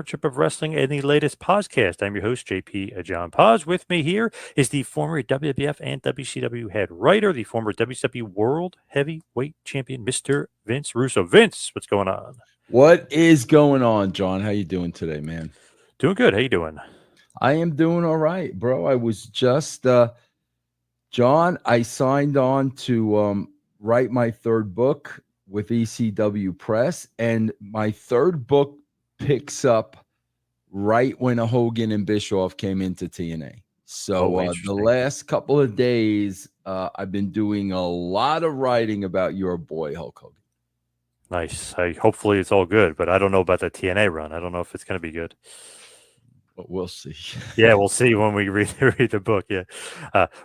Trip of Wrestling and the latest podcast. I'm your host, JP John Paz. With me here is the former WWF and WCW head writer, the former WCW World Heavyweight Champion, Mr. Vince Russo. Vince, what's going on? What is going on, John? How you doing today, man? Doing good. How you doing? I am doing all right, bro. I was just John, I signed on to write my third book with ECW Press, and my third book picks up right when Hogan and Bischoff came into TNA. So the last couple of days, I've been doing a lot of writing about your boy Hulk Hogan. Nice. Hopefully it's all good, but I don't know about the TNA run. I don't know if it's going to be good. But we'll see. Yeah, we'll see when we read the book. Yeah.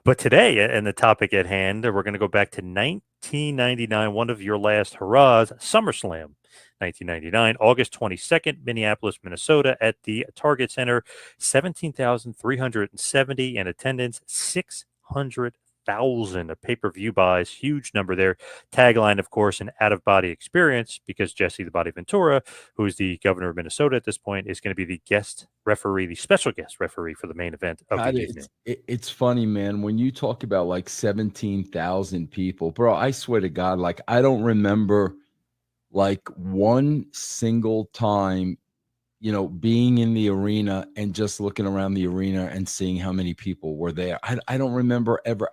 But today, and the topic at hand, we're going to go back to 1999, one of your last hurrahs, SummerSlam. 1999, August 22nd, Minneapolis, Minnesota, at the Target Center, 17,370 in attendance, 600,000 pay-per-view buys, huge number there. Tagline, of course, an out-of-body experience, because Jesse the Body Ventura, who is the governor of Minnesota at this point, is going to be the guest referee, the special guest referee for the main event of the evening. It's funny, man, when you talk about like 17,000 people, bro, I swear to God, like I don't remember like one single time, being in the arena and just looking around the arena and seeing how many people were there. I don't remember ever.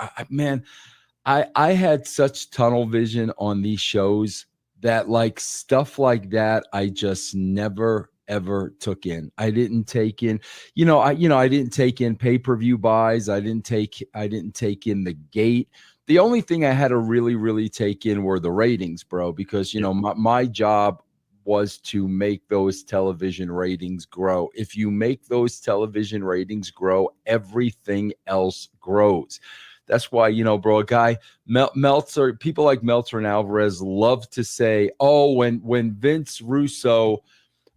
I had such tunnel vision on these shows that like stuff like that, I just never ever took in. I didn't take in, I didn't take in pay-per-view buys. I didn't take in the gate. The only thing I had to really, really take in were the ratings, bro, because, my job was to make those television ratings grow. If you make those television ratings grow, everything else grows. That's why, bro, a guy, Meltzer, people like Meltzer and Alvarez love to say, oh, when Vince Russo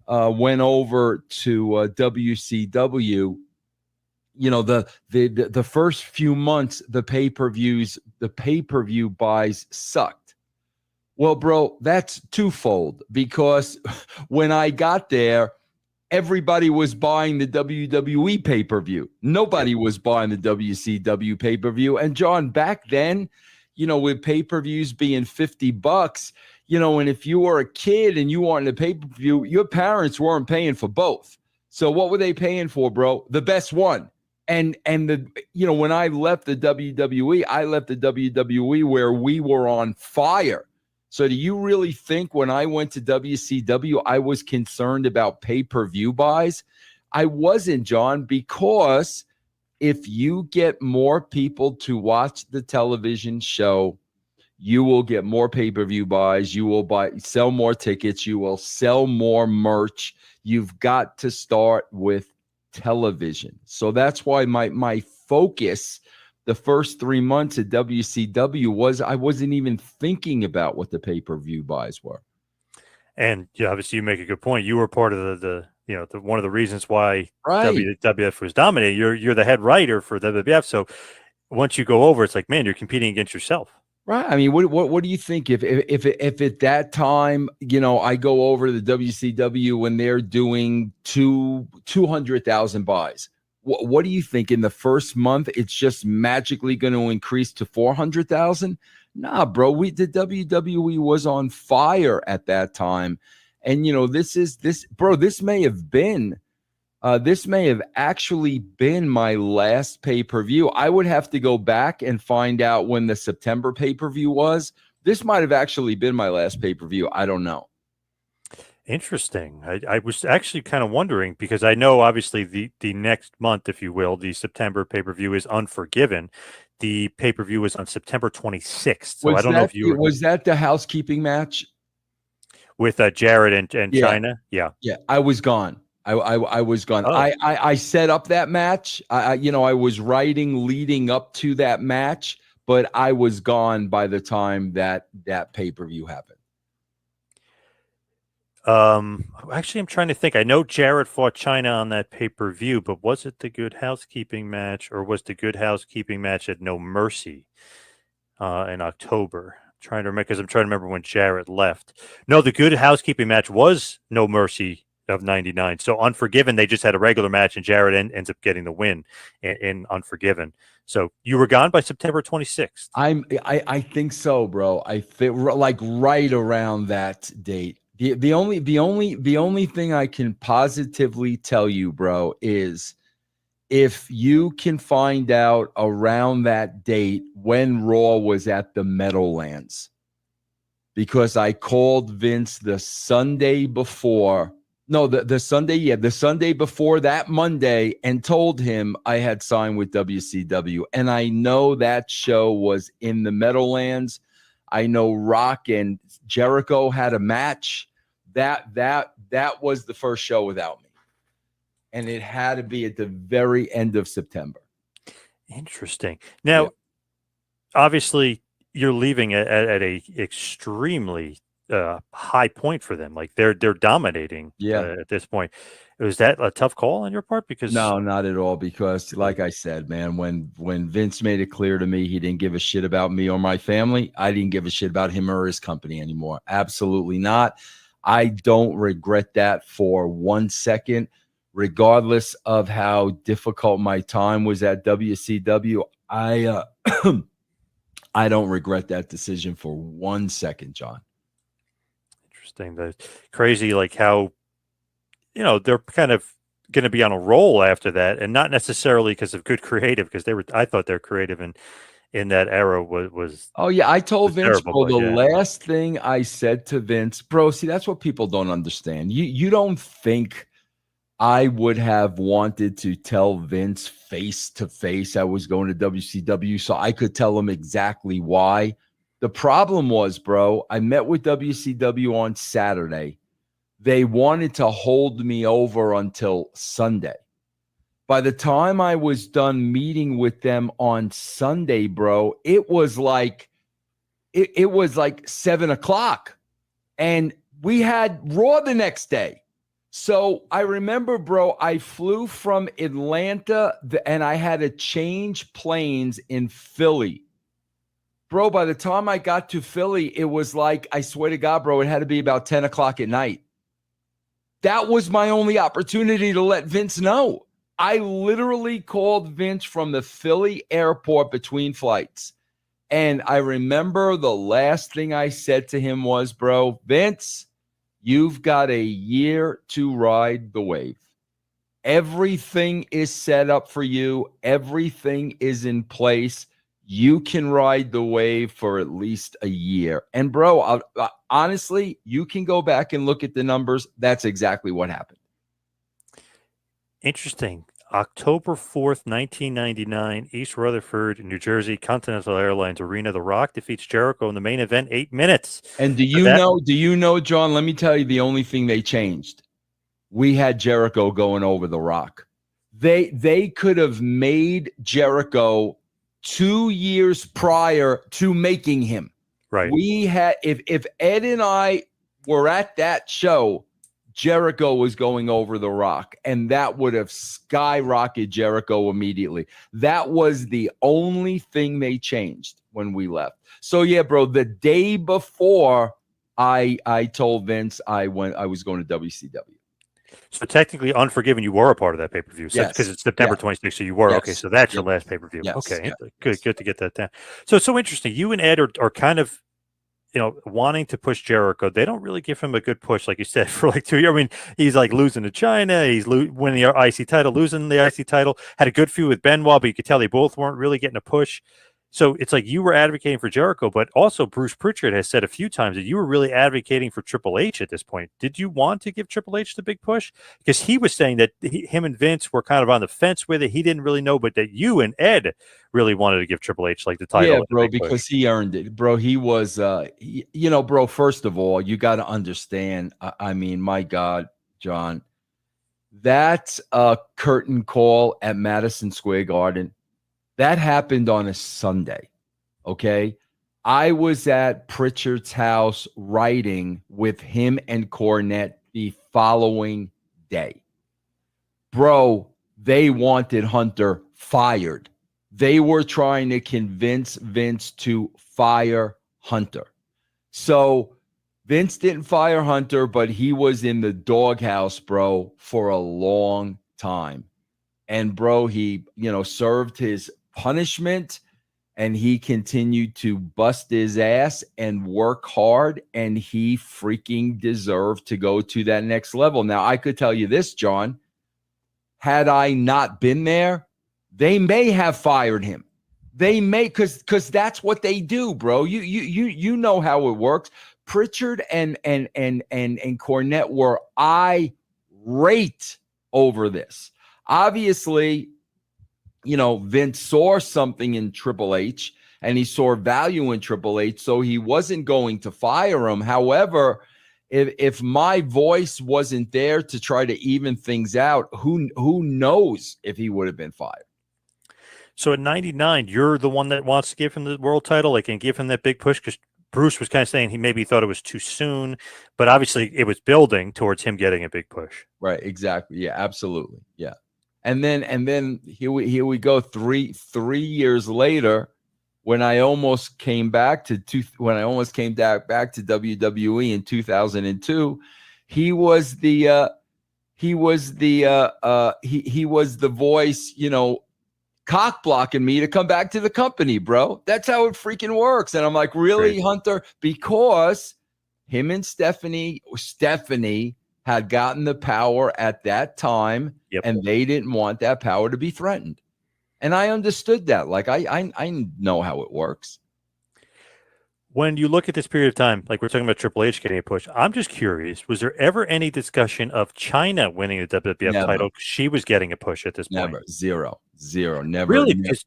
went over to WCW, the first few months, the pay-per-view buys sucked. Well, bro, that's twofold, because when I got there, everybody was buying the WWE pay-per-view. Nobody was buying the WCW pay-per-view. And John, back then, with pay-per-views being $50, and if you were a kid and you wanted a pay-per-view, your parents weren't paying for both. So what were they paying for, bro? The best one. And when I left the WWE, I left the WWE where we were on fire. So do you really think when I went to WCW, I was concerned about pay-per-view buys? I wasn't, John, because if you get more people to watch the television show, you will get more pay-per-view buys. You will sell more tickets. You will sell more merch. You've got to start with television. So that's why my focus the first 3 months at WCW was I wasn't even thinking about what the pay-per-view buys were. And obviously you make a good point. You were part of the one of the reasons why WWF was dominated. You're the head writer for WWF. So once you go over, it's like, man, you're competing against yourself. Right. I mean, what do you think if at that time, I go over to the WCW when they're doing 200,000 buys? What do you think in the first month? It's just magically going to increase to 400,000? Nah, bro. The WWE was on fire at that time, and this may have actually been my last pay-per-view. I would have to go back and find out when the September pay-per-view was. This might have actually been my last pay-per-view. I don't know. Interesting. I was actually kind of wondering, because I know obviously the next month, if you will, the September pay-per-view is Unforgiven. The pay-per-view was on September 26th. So I don't know if you was that the housekeeping match with Jarrett and Chyna? Yeah. Yeah, I was gone. I was gone. Oh. I set up that match. I was writing leading up to that match, but I was gone by the time that pay-per-view happened. Actually, I'm trying to think. I know Jarrett fought Chyna on that pay-per-view, but was it the Good Housekeeping match, or was the Good Housekeeping match at No Mercy in October? I'm trying to remember, because I'm trying to remember when Jarrett left. No, the Good Housekeeping match was No Mercy of 99. So Unforgiven, they just had a regular match, and Jarrett ends up getting the win in Unforgiven. So you were gone by September 26th. I think so, bro. I fit like right around that date. The only thing I can positively tell you, bro, is if you can find out around that date when Raw was at the Meadowlands, because I called Vince the Sunday before. No, the Sunday before that Monday, and told him I had signed with WCW. And I know that show was in the Meadowlands. I know Rock and Jericho had a match. That was the first show without me. And it had to be at the very end of September. Interesting. Now, obviously, you're leaving at a extremely high point for them. Like they're dominating at this point. Was that a tough call on your part? Because no, not at all. Because like I said, man, when Vince made it clear to me he didn't give a shit about me or my family, I didn't give a shit about him or his company anymore. Absolutely not. I don't regret that for 1 second. Regardless of how difficult my time was at WCW, I don't regret that decision for 1 second, John. Interesting. That's crazy, like how, they're kind of going to be on a roll after that, and not necessarily because of good creative, because I thought their creative in that era was. Oh yeah, I told Vince, terrible, bro, last thing I said to Vince, bro, see, that's what people don't understand. You don't think I would have wanted to tell Vince face to face I was going to WCW so I could tell him exactly why. The problem was, bro, I met with WCW on Saturday. They wanted to hold me over until Sunday. By the time I was done meeting with them on Sunday, bro, it was like 7:00, and we had Raw the next day. So I remember, bro, I flew from Atlanta and I had to change planes in Philly. Bro, by the time I got to Philly, it was like, I swear to God, bro, it had to be about 10:00 at night. That was my only opportunity to let Vince know. I literally called Vince from the Philly airport between flights. And I remember the last thing I said to him was, bro, Vince, you've got a year to ride the wave. Everything is set up for you. Everything is in place. You can ride the wave for at least a year. And, bro, honestly, you can go back and look at the numbers. That's exactly what happened. Interesting. October 4th, 1999, East Rutherford, New Jersey, Continental Airlines Arena. The Rock defeats Jericho in the main event, 8 minutes. And do you know, John, let me tell you the only thing they changed. We had Jericho going over The Rock. They could have made Jericho 2 years prior to making him. Right. We had, if Ed and I were at that show, Jericho was going over The Rock, and that would have skyrocketed Jericho immediately. That was the only thing they changed when we left. So yeah, bro, the day before I told Vince I was going to WCW. So technically, Unforgiven, you were a part of that pay-per-view. Yes. Because it's September 26th, so you were. Yes. Okay, so that's your last pay-per-view. Yes. Okay, Yes. Good to get that down. So it's so interesting. You and Ed are kind of, wanting to push Jericho. They don't really give him a good push, like you said, for like 2 years. I mean, he's like losing to Chyna. He's winning the IC title, losing the IC title. Had a good feud with Benoit, but you could tell they both weren't really getting a push. So it's like you were advocating for Jericho, but also Bruce Pritchard has said a few times that you were really advocating for Triple H at this point. Did you want to give Triple H the big push? Because he was saying that him and Vince were kind of on the fence with it. He didn't really know, but that you and Ed really wanted to give Triple H like the title. Yeah, bro, because he earned it. Bro, he was, bro, first of all, you got to understand. I mean, my God, John, that curtain call at Madison Square Garden, that happened on a Sunday, okay? I was at Pritchard's house writing with him and Cornette the following day. Bro, they wanted Hunter fired. They were trying to convince Vince to fire Hunter. So Vince didn't fire Hunter, but he was in the doghouse, bro, for a long time. And bro, he, served his punishment and he continued to bust his ass and work hard, and he freaking deserved to go to that next level. Now, I could tell you this, John, had I not been there, they may have fired him. They may, because that's what they do, bro. You know how it works. Pritchard and Cornette were irate over this. Obviously, Vince saw something in Triple H and he saw value in Triple H, so he wasn't going to fire him. However, if my voice wasn't there to try to even things out, who knows if he would have been fired. So at 99, you're the one that wants to give him the world title, like, and give him that big push, because Bruce was kind of saying he maybe thought it was too soon, but obviously it was building towards him getting a big push. Right, exactly. Yeah, absolutely. Yeah. And then here we go 3 years later, when I almost came back to WWE in 2002, he was the voice, cock blocking me to come back to the company, bro. That's how it freaking works. And I'm like, really, Great. Hunter? Because him and Stephanie had gotten the power at that time, and they didn't want that power to be threatened. And I understood that. Like, I know how it works. When you look at this period of time, like we're talking about Triple H getting a push, I'm just curious, was there ever any discussion of Chyna winning the WWF title? She was getting a push at this point. Never. Zero. Never. Really? Because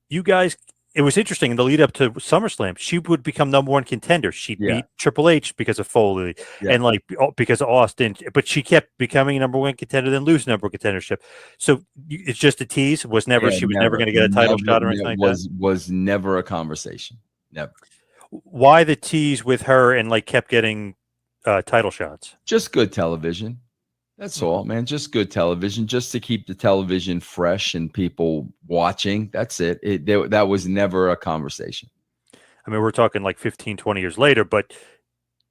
you guys, it was interesting in the lead up to SummerSlam, she would become #1 contender. She beat Triple H because of Foley and because of Austin, but she kept becoming #1 contender, then lose #1 contendership. So it's just a tease. She was never going to get a title shot or anything like that. Was never a conversation. Never. Why the tease with her and kept getting title shots? Just good television. That's all, man. Just good television, just to keep the television fresh and people watching. That's it. That was never a conversation. I mean, we're talking 15, 20 years later, but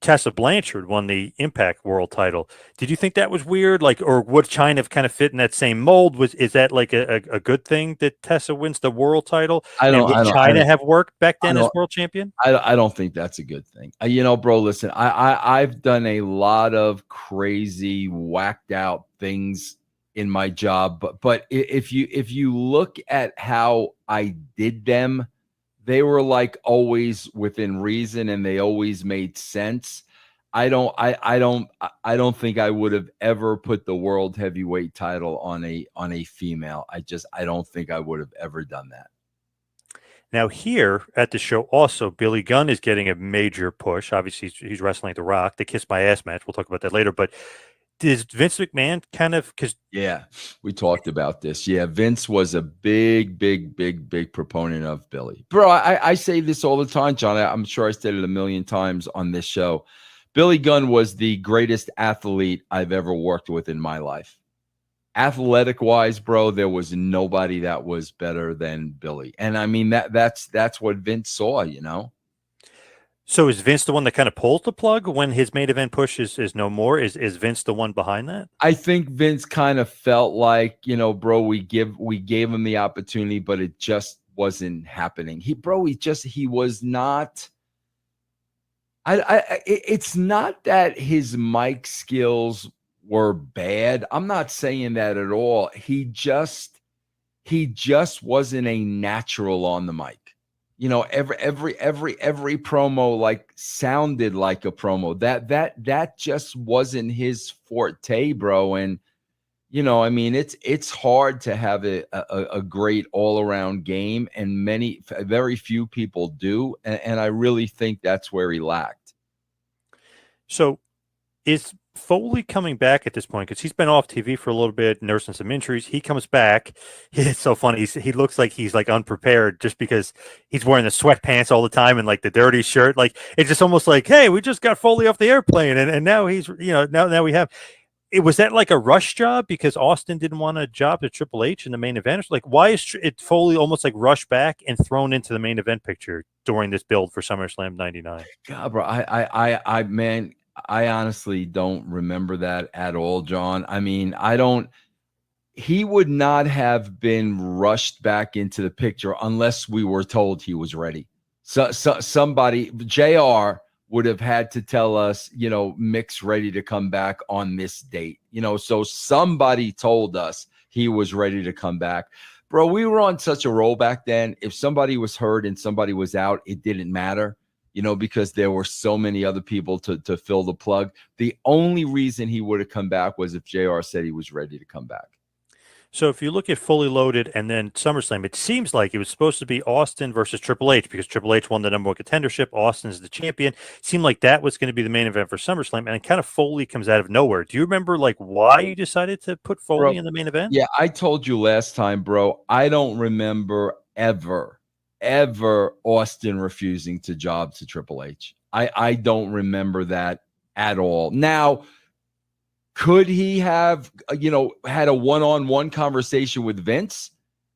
Tessa Blanchard won the Impact World title. Did you think that was weird? Or would Chyna kind of fit in that same mold? Is that a good thing that Tessa wins the world title? Would Chyna have worked back then as world champion? I don't think that's a good thing. Bro, listen, I've done a lot of crazy, whacked out things in my job, but if you look at how I did them, they were always within reason and they always made sense. I don't think I would have ever put the world heavyweight title on a female. I don't think I would have ever done that. Now here at the show also, Billy Gunn is getting a major push. Obviously he's wrestling The Rock, the Kiss My Ass match. We'll talk about that later, but is Vince McMahon we talked about this. Yeah, Vince was a big proponent of Billy. Bro, I say this all the time, John. I'm sure I said it a million times on this show. Billy Gunn was the greatest athlete I've ever worked with in my life. Athletic-wise, bro, there was nobody that was better than Billy. And I mean, that's what Vince saw, So is Vince the one that kind of pulls the plug when his main event push is no more? Is Vince the one behind that? I think Vince kind of felt like, bro, we gave him the opportunity, but it just wasn't happening. He was not. It's not that his mic skills were bad. I'm not saying that at all. He just wasn't a natural on the mic. Every promo sounded like a promo. That just wasn't his forte, bro. And I mean, it's hard to have a great all around game, and very few people do. And I really think that's where he lacked. So, is Foley coming back at this point? Because he's been off TV for a little bit, nursing some injuries. He comes back. It's so funny. He looks like he's unprepared just because he's wearing the sweatpants all the time and the dirty shirt. It's just almost hey, we just got Foley off the airplane, and now he's now we have. Was that like a rush job because Austin didn't want a job at Triple H in the main event? Like, why is it Foley almost like rushed back and thrown into the main event picture during this build for SummerSlam '99? God, bro, man, I honestly don't remember that at all, John. I mean, I don't. He would not have been rushed back into the picture unless we were told he was ready. So somebody, JR would have had to tell us, Mick's ready to come back on this date. So somebody told us he was ready to come back. Bro, we were on such a roll back then. If somebody was hurt and somebody was out, it didn't matter, because there were so many other people to fill the plug. The only reason he would have come back was if JR said he was ready to come back. So if you look at Fully Loaded and then SummerSlam, it seems like it was supposed to be Austin versus Triple H because Triple H won the number one contendership. Austin's the champion. It seemed like that was going to be the main event for SummerSlam, and it kind of Foley comes out of nowhere. Do you remember like why you decided to put Foley in the main event? Yeah, I told you last time, bro. I don't remember ever Austin refusing to job to Triple H. I don't remember that at all. Now, could he have, had a one-on-one conversation with Vince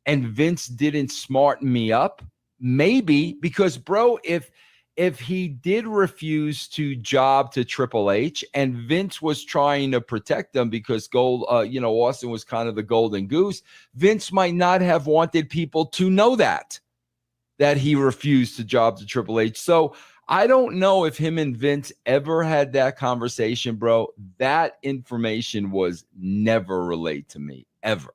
and Vince didn't smarten me up? Maybe, because, bro, if he did refuse to job to Triple H and Vince was trying to protect them because Austin was kind of the golden goose, Vince might not have wanted people to know that he refused to job to Triple H. So I don't know if him and Vince ever had that conversation, bro. That information was never relayed to me, ever.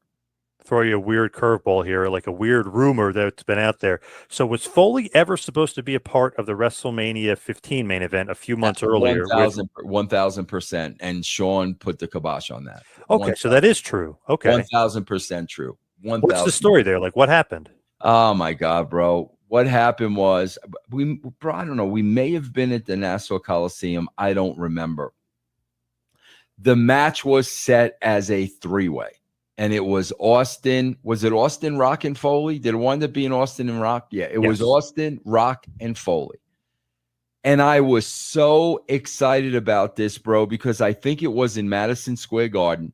Throw you a weird curveball here, like a weird rumor that's been out there. So was Foley ever supposed to be a part of the WrestleMania 15 main event a few months earlier? 1,000%. And Sean put the kibosh on that. Okay, 1, so that is true. Okay. 1,000% true. 1, What's the story there? Like, what happened? Oh, my God, bro. What happened was, I don't know, we may have been at the Nassau Coliseum. I don't remember. The match was set as a three-way, and it was Austin. Was it Austin, Rock, and Foley? Did it wind up being Austin and Rock? Yeah, it was Austin, Rock, and Foley. And I was so excited about this, bro, because I think it was in Madison Square Garden,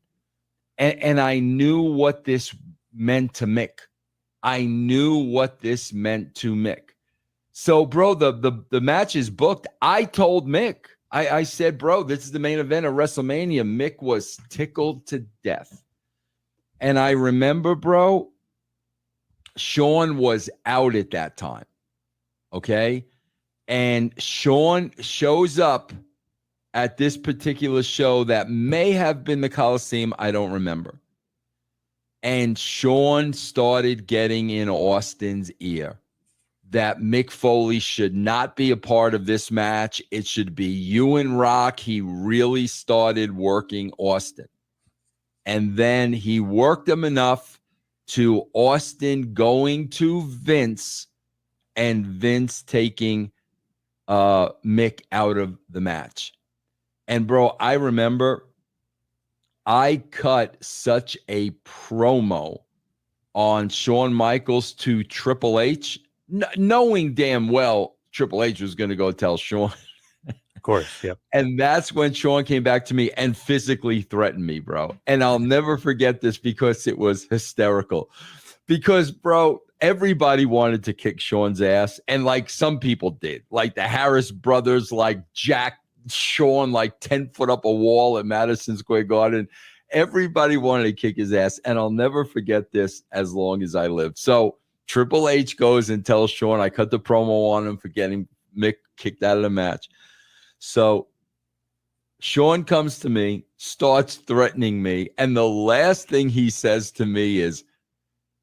and I knew what this meant to Mick. I knew what this meant to Mick. So, bro, the match is booked. I told Mick, I said, bro, this is the main event of WrestleMania. Mick was tickled to death. And I remember, bro, Sean was out at that time. Okay. And Sean shows up at this particular show that may have been the Coliseum. I don't remember. And Sean started getting in Austin's ear that Mick Foley should not be a part of this match. It should be you and Rock. He really started working Austin. And then he worked him enough to Austin going to Vince and Vince taking Mick out of the match. And, bro, I remember I cut such a promo on Shawn Michaels to Triple H, knowing damn well Triple H was going to go tell Shawn. Of course, yeah. And that's when Shawn came back to me and physically threatened me, bro. And I'll never forget this because it was hysterical. Because, bro, everybody wanted to kick Shawn's ass. And, like, some people did. Like, the Harris brothers, like, Jack Shawn like 10 foot up a wall at Madison Square Garden. Everybody wanted to kick his ass, and I'll never forget this as long as I live. So Triple H goes and tells Shawn, I cut the promo on him for getting Mick kicked out of the match. So Shawn comes to me, starts threatening me, and the last thing he says to me is,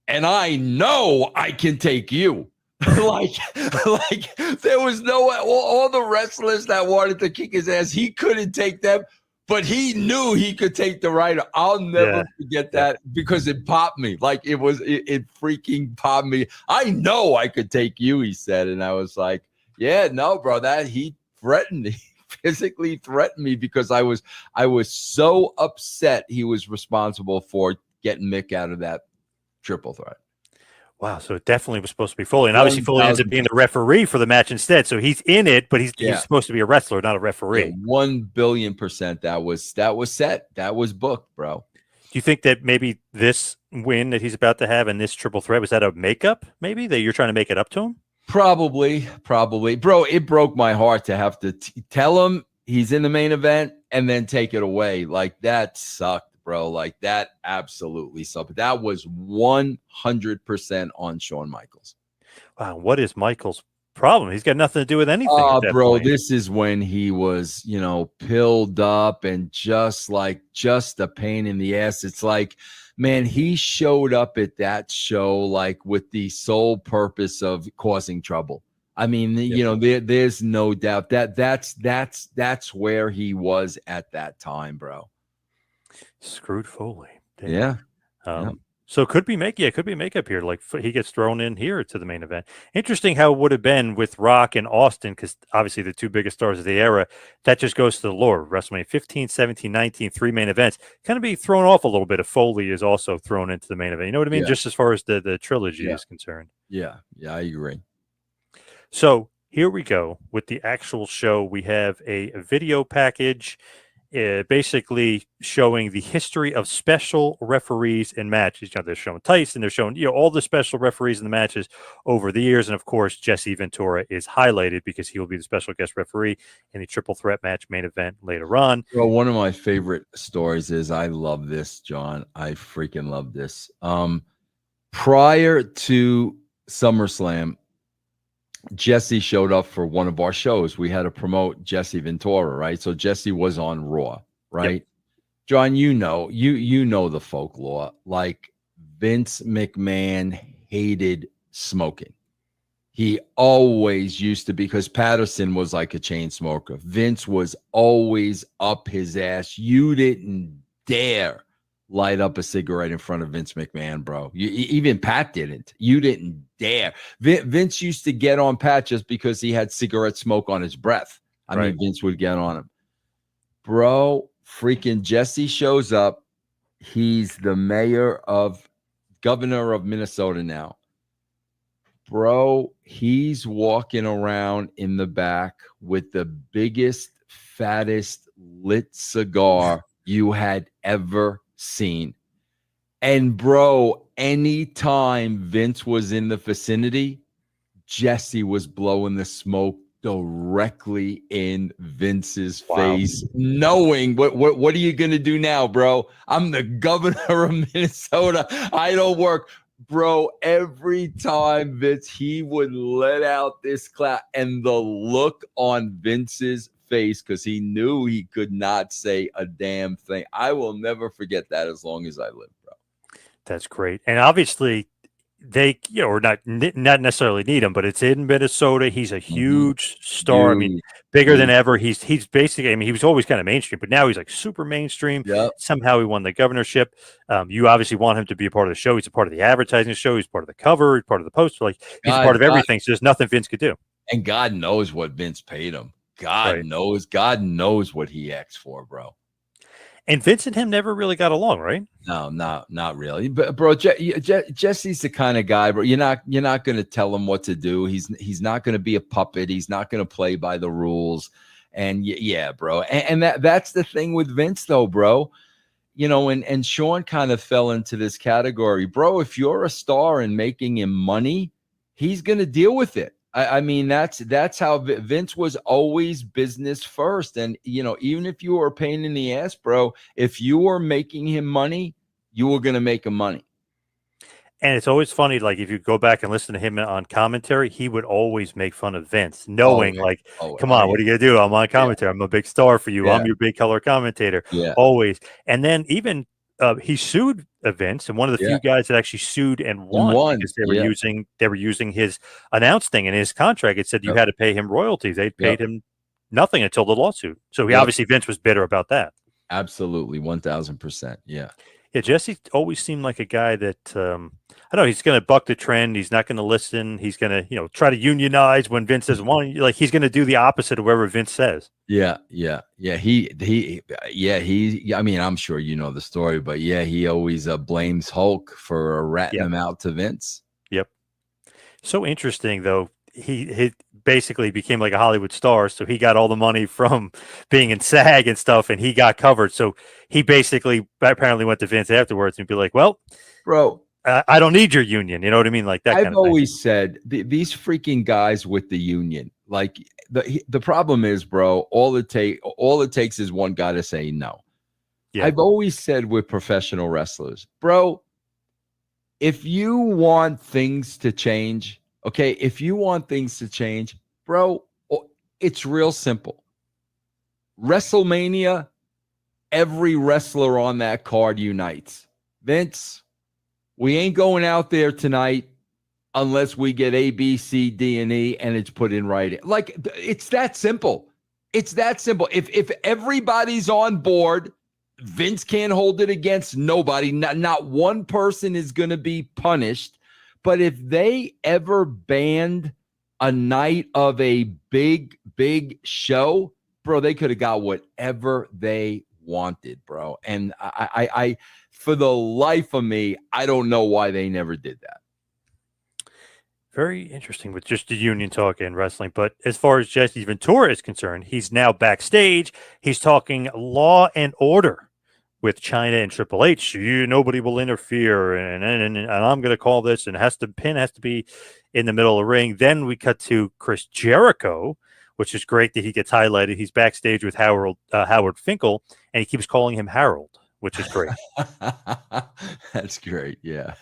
and I know I can take you. like there was all the wrestlers that wanted to kick his ass, he couldn't take them, but he knew he could take the writer. I'll never forget that because it popped me. Like it freaking popped me. I know I could take you, he said. And I was like, yeah, no, bro, that he threatened me, physically threatened me because I was so upset he was responsible for getting Mick out of that triple threat. Wow, so it definitely was supposed to be Foley, and obviously Foley ends up 1,000%. being the referee for the match instead. So he's in it, but he's Yeah. supposed to be a wrestler, not a Yeah, referee. 1,000,000,000%. That was set. That was booked, bro. Do you think that maybe this win that he's about to have and this triple threat, was that a makeup? Maybe that you're trying to make it up to him? Probably, bro. It broke my heart to have to tell him he's in the main event and then take it away. Like, that sucked, bro. Like, that absolutely sucked. That was 100% on Shawn Michaels. Wow, what is Michaels' problem? He's got nothing to do with anything. Oh, At that bro, point. this is when he was, pilled up and just a pain in the ass. It's like, man, he showed up at that show like with the sole purpose of causing trouble. I mean, there's no doubt that's where he was at that time, bro. Screwed Foley. Damn. Yeah. So it could be makeup here. Like he gets thrown in here to the main event. Interesting how it would have been with Rock and Austin, because obviously the two biggest stars of the era. That just goes to the lore. WrestleMania 15, 17, 19, three main events. Kind of be thrown off a little bit if Foley is also thrown into the main event. You know what I mean? Yeah. Just as far as the trilogy is concerned. Yeah, I agree. So here we go with the actual show. We have a video package. Basically showing the history of special referees in matches. They're showing Tyson, they're showing all the special referees in the matches over the years, and of course Jesse Ventura is highlighted because he will be the special guest referee in the triple threat match main event later on. Well, one of my favorite stories is, I love this, John. I freaking love this. Prior to SummerSlam, Jesse showed up for one of our shows. We had to promote Jesse Ventura, right? So Jesse was on Raw, right? Yep. John, you know the folklore. Like, Vince McMahon hated smoking. He always used to, because Patterson was like a chain smoker. Vince was always up his ass. You didn't dare light up a cigarette in front of Vince McMahon, bro. Even Pat didn't. You didn't dare. Vince used to get on Pat just because he had cigarette smoke on his breath. I mean, Vince would get on him. Bro, freaking Jesse shows up. He's the governor of Minnesota now. Bro, he's walking around in the back with the biggest, fattest lit cigar you had ever seen. And bro, anytime Vince was in the vicinity, Jesse was blowing the smoke directly in Vince's face, knowing what are you gonna do now, bro? I'm the governor of Minnesota. I don't work. Bro, every time Vince, he would let out this clap, and the look on Vince's face, because he knew he could not say a damn thing. I will never forget that as long as I live, bro. That's great. And obviously they, or not necessarily need him, but it's in Minnesota. He's a huge star. I mean, bigger than ever. He's basically, I mean, he was always kind of mainstream, but now he's like super mainstream. Yep. Somehow he won the governorship. You obviously want him to be a part of the show. He's a part of the advertising show. He's part of the cover. He's part of the poster. Like, he's part of everything. So there's nothing Vince could do. And God knows what Vince paid him. God knows what he asked for, bro. And Vince and him never really got along, right? No, not really. But bro, Jesse's the kind of guy, bro. You're not going to tell him what to do. He's not going to be a puppet. He's not going to play by the rules. And yeah, bro. And that's the thing with Vince, though, bro. And Shawn kind of fell into this category, bro. If you're a star and making him money, he's going to deal with it. I mean, that's how Vince was always business first. And, even if you were a pain in the ass, bro, if you were making him money, you were going to make him money. And it's always funny, like, if you go back and listen to him on commentary, he would always make fun of Vince, knowing, come on, what are you going to do? I'm on commentary. I'm a big star for you. Yeah. I'm your big color commentator. Yeah. Always. And then even he sued Vince, and one of the few guys that actually sued and won because they were using his announced thing in his contract. It said you had to pay him royalties. They paid him nothing until the lawsuit. So obviously Vince was bitter about that. Absolutely, 1,000%. Yeah. Yeah, Jesse always seemed like a guy that I don't know. He's going to buck the trend. He's not going to listen. He's going to try to unionize when Vince doesn't want. Like, he's going to do the opposite of whatever Vince says. Yeah. He. I mean, I'm sure you know the story, but he always blames Hulk for ratting him out to Vince. Yep. So interesting, though. He basically became like a Hollywood star, so he got all the money from being in SAG and stuff, and he got covered. So he basically apparently went to Vince afterwards and be like, "Well, Bro, I don't need your union." You know what I mean? Like that I've kind of thing. always said these freaking guys with the union, like the problem is, bro, all it takes is one guy to say no. Yeah, I've always said with professional wrestlers, bro, if you want things to change, okay, if you want things to change, bro, it's real simple. WrestleMania, every wrestler on that card unites. Vince, we ain't going out there tonight unless we get A, B, C, D, and E, and it's put in writing. Like, it's that simple. It's that simple. If everybody's on board, Vince can't hold it against nobody. Not one person is going to be punished. But if they ever banned a night of a big show, bro, they could have got whatever they wanted, bro. And I for the life of me, I don't know why they never did that. very interesting with just the union talk in wrestling. But as far as Jesse Ventura is concerned, he's now backstage. He's talking Law and Order with Chyna and Triple H. Nobody will interfere, and I'm going to call this, and pin has to be in the middle of the ring. Then we cut to Chris Jericho, which is great that he gets highlighted. He's backstage with Howard Finkel, and he keeps calling him Harold, which is great. That's great. Yeah.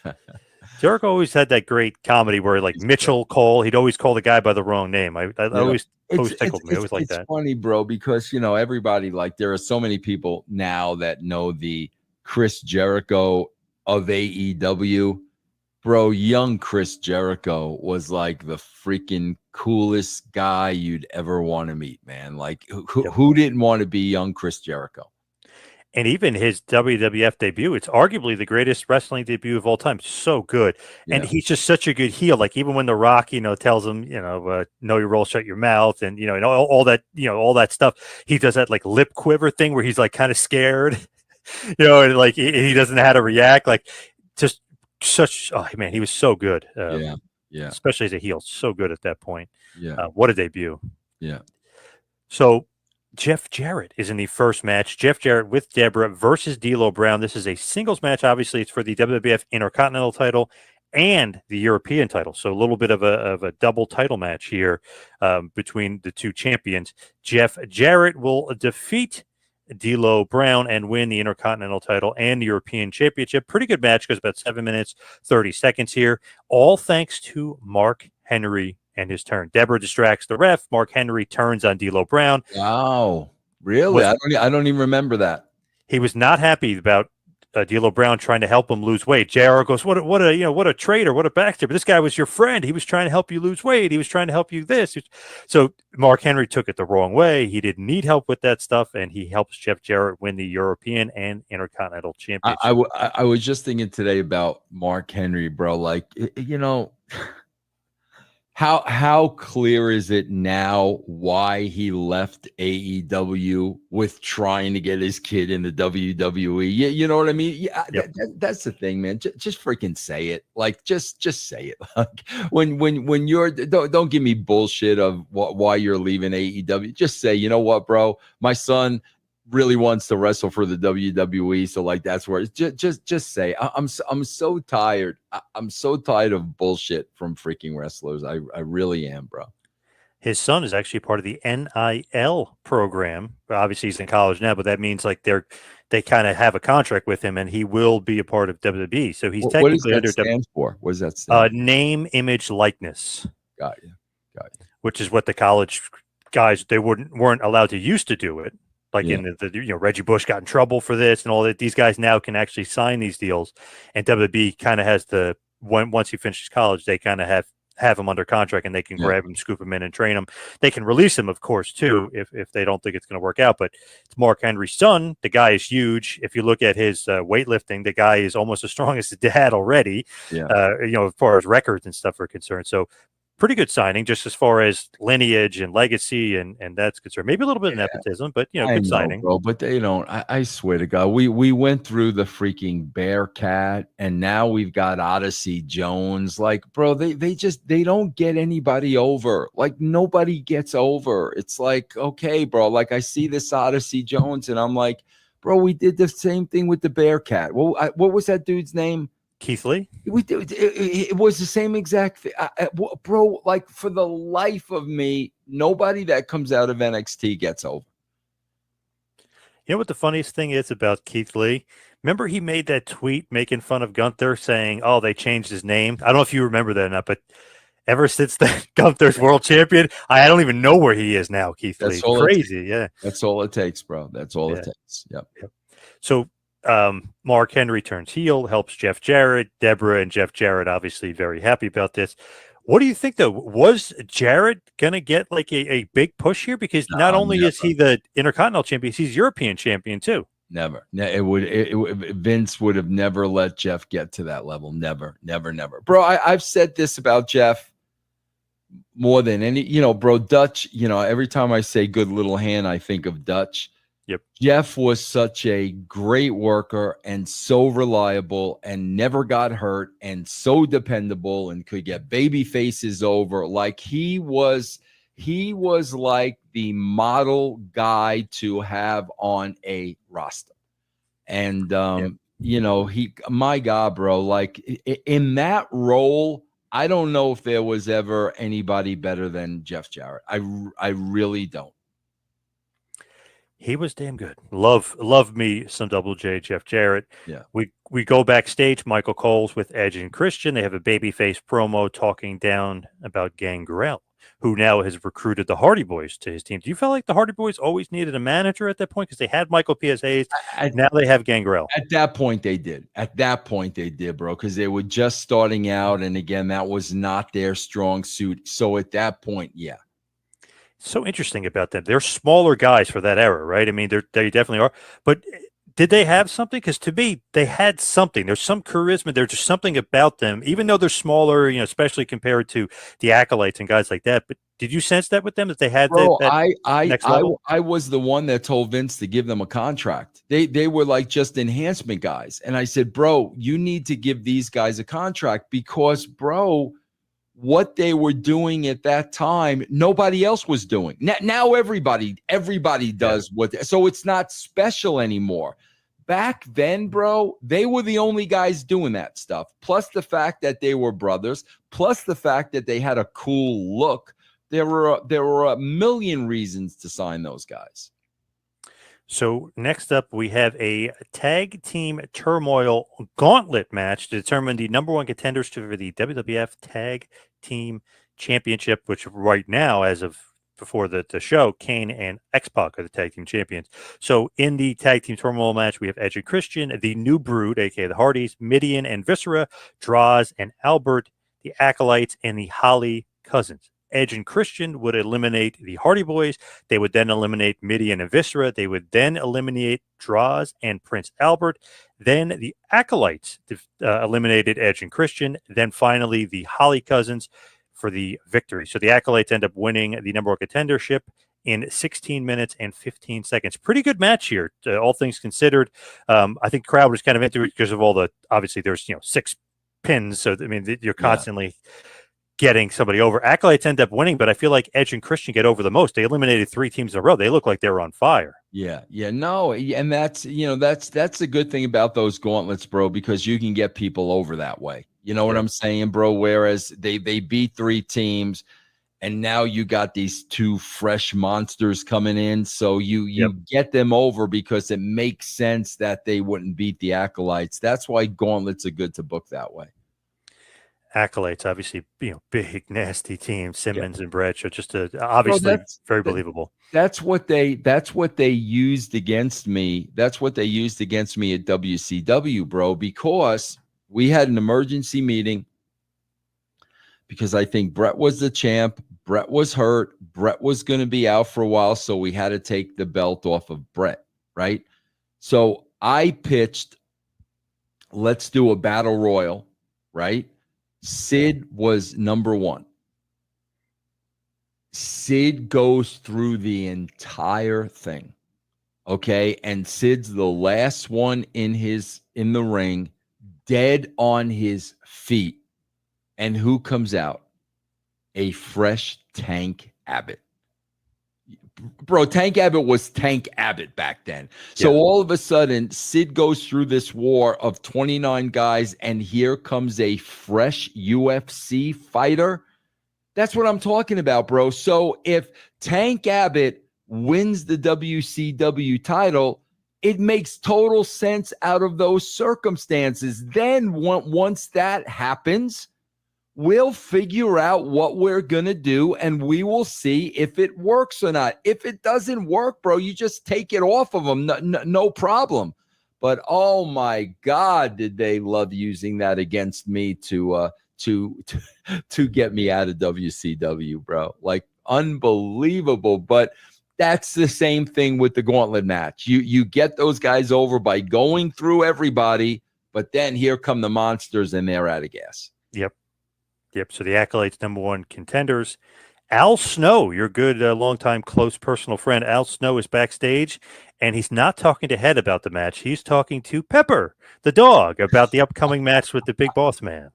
Jericho always had that great comedy where, like, Mitchell Cole, he'd always call the guy by the wrong name. I always tickled me. I always like that. It's funny, bro, because, everybody, like, there are so many people now that know the Chris Jericho of AEW. Bro, young Chris Jericho was like the freaking coolest guy you'd ever want to meet, man. Like, who didn't want to be young Chris Jericho? And even his WWF debut, it's arguably the greatest wrestling debut of all time. So good. Yeah. And he's just such a good heel. Like, even when The Rock, tells him, know your role, shut your mouth, and, and all that stuff, he does that like lip quiver thing where he's like kind of scared, and like he doesn't know how to react. Like, just oh man, he was so good. Yeah. Especially as a heel. So good at that point. Yeah. What a debut. Yeah. So Jeff Jarrett is in the first match. Jeff Jarrett with Deborah versus D'Lo Brown. This is a singles match. Obviously, it's for the WWF Intercontinental title and the European title. So a little bit of a double title match here between the two champions. Jeff Jarrett will defeat D'Lo Brown and win the Intercontinental title and the European Championship. Pretty good match. Goes about 7 minutes, 30 seconds here. All thanks to Mark Henry and his turn. Deborah distracts the ref. Mark Henry turns on D'Lo Brown. Wow. Really? I don't even remember that. He was not happy about D'Lo Brown trying to help him lose weight. JR goes, what a traitor, what a backstabber. This guy was your friend. He was trying to help you lose weight. He was trying to help you this. So Mark Henry took it the wrong way. He didn't need help with that stuff, and he helps Jeff Jarrett win the European and Intercontinental Championship. I was just thinking today about Mark Henry, bro. Like, How clear is it now why he left AEW with trying to get his kid in the WWE? You know what I mean? Yeah, yep. That's the thing, man. Just freaking say it. Like, just say it. Like, when you're don't give me bullshit of why you're leaving AEW. Just say, you know what, bro? My son really wants to wrestle for the WWE, so like that's where just say I'm so tired. I'm so tired of bullshit from freaking wrestlers. I really am, bro. His son is actually part of the NIL program. Obviously, he's in college now, but that means like they kind of have a contract with him, and he will be a part of WWE. So he's technically what does that stand for? What does that stand for? Name, image, likeness. Got you. Which is what the college guys weren't allowed to used to do it. Like in the Reggie Bush got in trouble for this and all that. These guys now can actually sign these deals, and WWE kind of has once he finishes college, they kind of have him under contract, and they can grab him, scoop him in, and train him. They can release him, of course, too, if they don't think it's going to work out. But it's Mark Henry's son. The guy is huge. If you look at his weightlifting, the guy is almost as strong as his dad already. As far as records and stuff are concerned. So pretty good signing, just as far as lineage and legacy and that's concerned. Maybe a little bit of nepotism, but I good know, signing. bro, but they don't. I swear to God, we went through the freaking Bearcat, and now we've got Odyssey Jones. Like, bro, they don't get anybody over. Like, nobody gets over. It's like, okay, bro. Like, I see this Odyssey Jones, and I'm like, bro, we did the same thing with the Bearcat. Well, what was that dude's name? Keith Lee. We did, it was the same exact thing, bro. Like, for the life of me, nobody that comes out of NXT gets over. You know what the funniest thing is about Keith Lee? Remember he made that tweet making fun of Gunther saying, oh, they changed his name? I don't know if you remember that or not, but ever since then, Gunther's world champion, I don't even know where he is now, Keith Lee. Crazy, yeah. That's all it takes, bro. That's all it takes. Yep. So Mark Henry turns heel, helps Jeff Jarrett. Deborah and Jeff Jarrett obviously very happy about this. What do you think, though? Was Jarrett going to get like a big push here? Because not only is he the Intercontinental champion, he's European champion, too. Never. Vince would have never let Jeff get to that level. Never. Bro, I've said this about Jeff more than any, bro, Dutch, every time I say good little hand, I think of Dutch. Yep. Jeff was such a great worker and so reliable and never got hurt and so dependable and could get baby faces over. Like, he was like the model guy to have on a roster. And my God, bro, like in that role, I don't know if there was ever anybody better than Jeff Jarrett. I really don't. He was damn good. Love me some Double J Jeff Jarrett. Yeah. We go backstage. Michael Cole's with Edge and Christian. They have a babyface promo talking down about Gangrel, who now has recruited the Hardy Boys to his team. Do you feel like the Hardy Boys always needed a manager at that point? Because they had Michael P.S. Hayes. Now they have Gangrel. At that point, they did. Bro, because they were just starting out. And again, that was not their strong suit. So at that point, yeah. So interesting about them. They're smaller guys for that era, right? I mean, they definitely are. But did they have something? Because to me, they had something. There's some charisma. There's just something about them, even though they're smaller, especially compared to the Acolytes and guys like that. But did you sense that with them, that they had that next level? I was the one that told Vince to give them a contract. They were like just enhancement guys. And I said, bro, you need to give these guys a contract because, bro, what they were doing at that time, nobody else was doing. Now everybody does so it's not special anymore. Back then, bro, they were the only guys doing that stuff. Plus the fact that they were brothers, plus the fact that they had a cool look. There were a million reasons to sign those guys. So next up, we have a tag team turmoil gauntlet match to determine the number one contenders for the WWF Tag Team Championship, which right now, as of before the show, Kane and X-Pac are the tag team champions. So in the tag team turmoil match, we have Edge and Christian, the New Brood, aka the Hardys, Midian and Viscera, Droz and Albert, the Acolytes, and the Holly Cousins. Edge and Christian would eliminate the Hardy Boys. They would then eliminate Midian and Viscera. They would then eliminate Droz and Prince Albert. Then the Acolytes eliminated Edge and Christian. Then finally the Holly Cousins for the victory. So the Acolytes end up winning the number one contendership in 16 minutes and 15 seconds. Pretty good match here, all things considered. I think the crowd was kind of into it because of all the, obviously there's 6 pins. So, I mean, you're constantly getting somebody over. Acolytes end up winning, but I feel like Edge and Christian get over the most. They eliminated 3 teams in a row. They look like they were on fire. No, and that's the good thing about those gauntlets, bro, because you can get people over that way. You know what I'm saying, bro? Whereas they beat 3 teams, and now you got these 2 fresh monsters coming in, so you get them over because it makes sense that they wouldn't beat the Acolytes. That's why gauntlets are good to book that way. Acolytes, obviously, big, nasty team. Simmons and Bradshaw, just obviously very believable. That's what they used against me. That's what they used against me at WCW, bro, because we had an emergency meeting because I think Brett was the champ. Brett was hurt. Brett was going to be out for a while, so we had to take the belt off of Brett, right? So I pitched, let's do a battle royal, right? Sid was number 1. Sid goes through the entire thing. Okay. And Sid's the last one in the ring, dead on his feet. And who comes out? A fresh Tank Abbott. Bro, Tank Abbott was Tank Abbott back then. So all of a sudden, Sid goes through this war of 29 guys, and here comes a fresh UFC fighter. That's what I'm talking about, bro. So if Tank Abbott wins the WCW title, it makes total sense out of those circumstances. Then once that happens, we'll figure out what we're going to do, and we will see if it works or not. If it doesn't work, bro, you just take it off of them. No problem. But, oh, my God, did they love using that against me to get me out of WCW, bro. Like, unbelievable. But that's the same thing with the gauntlet match. You get those guys over by going through everybody, but then here come the monsters, and they're out of gas. Yep. So the Accolades #1 contenders. Al Snow, your good longtime close personal friend, Al Snow is backstage, and he's not talking to Head about the match. He's talking to Pepper, the dog, about the upcoming match with the Big Boss Man.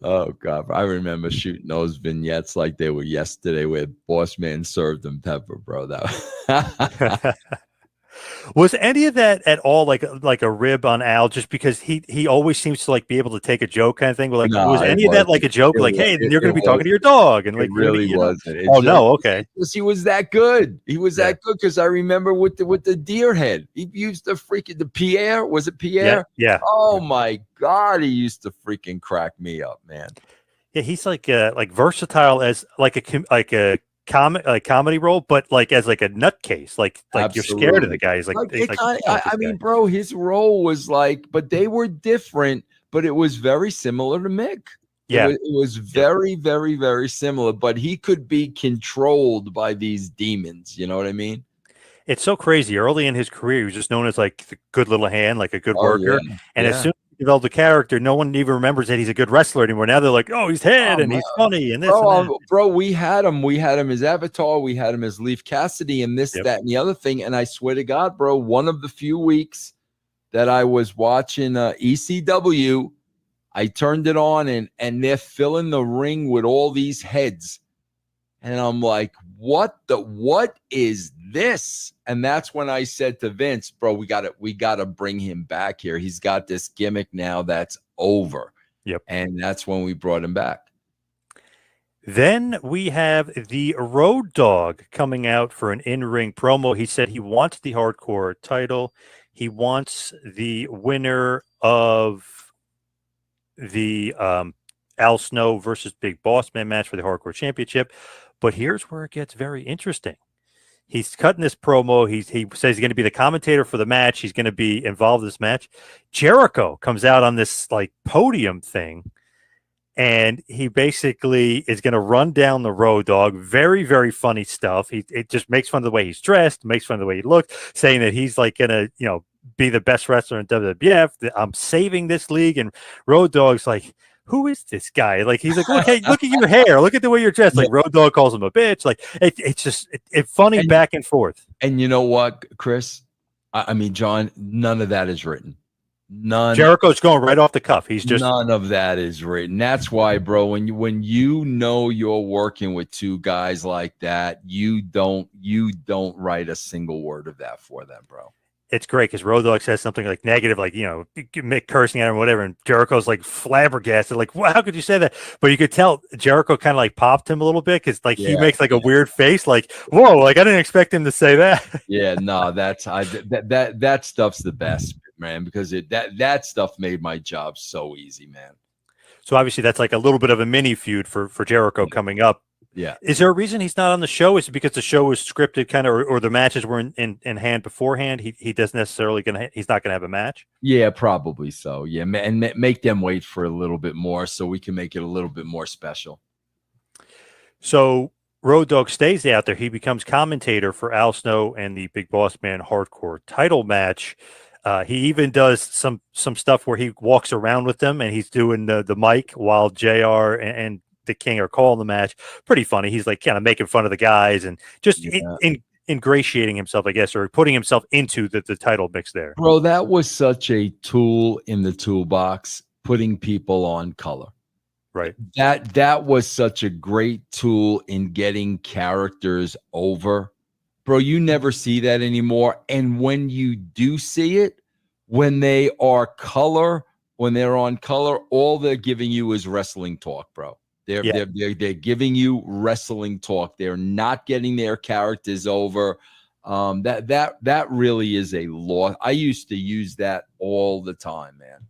Oh, God. I remember shooting those vignettes like they were yesterday where Boss Man served them pepper, bro. Was any of that at all like a rib on Al, just because he always seems to like be able to take a joke kind of thing? Like, was any of that like a joke? Like, hey, you're going to be talking to your dog, and like, it really wasn't. Okay. He was that good. He was that good because I remember with the deer head, he used the Pierre. Was it Pierre? Yeah. Oh my God, he used to freaking crack me up, man. Yeah, he's like versatile as like a comedy role, but like as like a nutcase, like you're scared of the guy. He's like, I mean, bro, his role was like, but they were different, but it was very similar to Mick. Yeah, it was very, very, very similar, but he could be controlled by these demons. You know what I mean? It's so crazy. Early in his career, he was just known as like the good little hand, like a good worker. Yeah. And as soon as he developed a character, no one even remembers that he's a good wrestler anymore. Now they're like, oh, he's Head and he's funny and this. Bro, we had him. We had him as Avatar. We had him as Leaf Cassidy and this, that, and the other thing. And I swear to God, bro, one of the few weeks that I was watching ECW, I turned it on and they're filling the ring with all these heads. And I'm like, what is this? And that's when I said to Vince, bro, we got to bring him back here. He's got this gimmick now that's over. Yep. And that's when we brought him back. Then we have the Road Dogg coming out for an in-ring promo. He said he wants the hardcore title. He wants the winner of the Al Snow versus Big Boss Man match for the hardcore championship. But here's where it gets very interesting. He's cutting this promo. He says he's going to be the commentator for the match. He's going to be involved in this match. Jericho comes out on this like podium thing, and he basically is going to run down the Road Dogg. Very, very funny stuff. It just makes fun of the way he's dressed, makes fun of the way he looks, saying that he's like going to, be the best wrestler in WWF. I'm saving this league. And Road Dogg's like, who is this guy? Like, he's like, look at your hair. Look at the way you're dressed. Like, Road Dogg calls him a bitch. Like, it's just funny back and forth. And you know what, Chris? I mean, John, none of that is written. None. Jericho's going right off the cuff. He's just none of that is written. That's why, bro, when you know you're working with two guys like that, you don't write a single word of that for them, bro. It's great because Road Dogg says something like negative, like, Mick cursing at him or whatever, and Jericho's like flabbergasted, like, well, how could you say that? But you could tell Jericho kind of like popped him a little bit because like he makes like a weird face, like, whoa, like I didn't expect him to say that. Yeah, no, that stuff's the best, man, because that stuff made my job so easy, man. So obviously that's like a little bit of a mini feud for Jericho coming up. Yeah. Is there a reason he's not on the show? Is it because the show was scripted kind of, or the matches were in hand beforehand? He doesn't necessarily he's not gonna have a match. Yeah, probably so. Yeah, and make them wait for a little bit more so we can make it a little bit more special. So Road Dogg stays out there. He becomes commentator for Al Snow and the Big Boss Man hardcore title match. He even does some stuff where he walks around with them and he's doing the mic while JR and the king are calling the match. Pretty funny. He's like kind of making fun of the guys and just ingratiating himself, I guess, or putting himself into the title mix there. Bro, that was such a tool in the toolbox, putting people on color. Right. That was such a great tool in getting characters over. Bro, you never see that anymore. And when you do see it, when they are color, when they're on color, all they're giving you is wrestling talk, bro. They're giving you wrestling talk. They're not getting their characters over. That really is a loss. I used to use that all the time, man.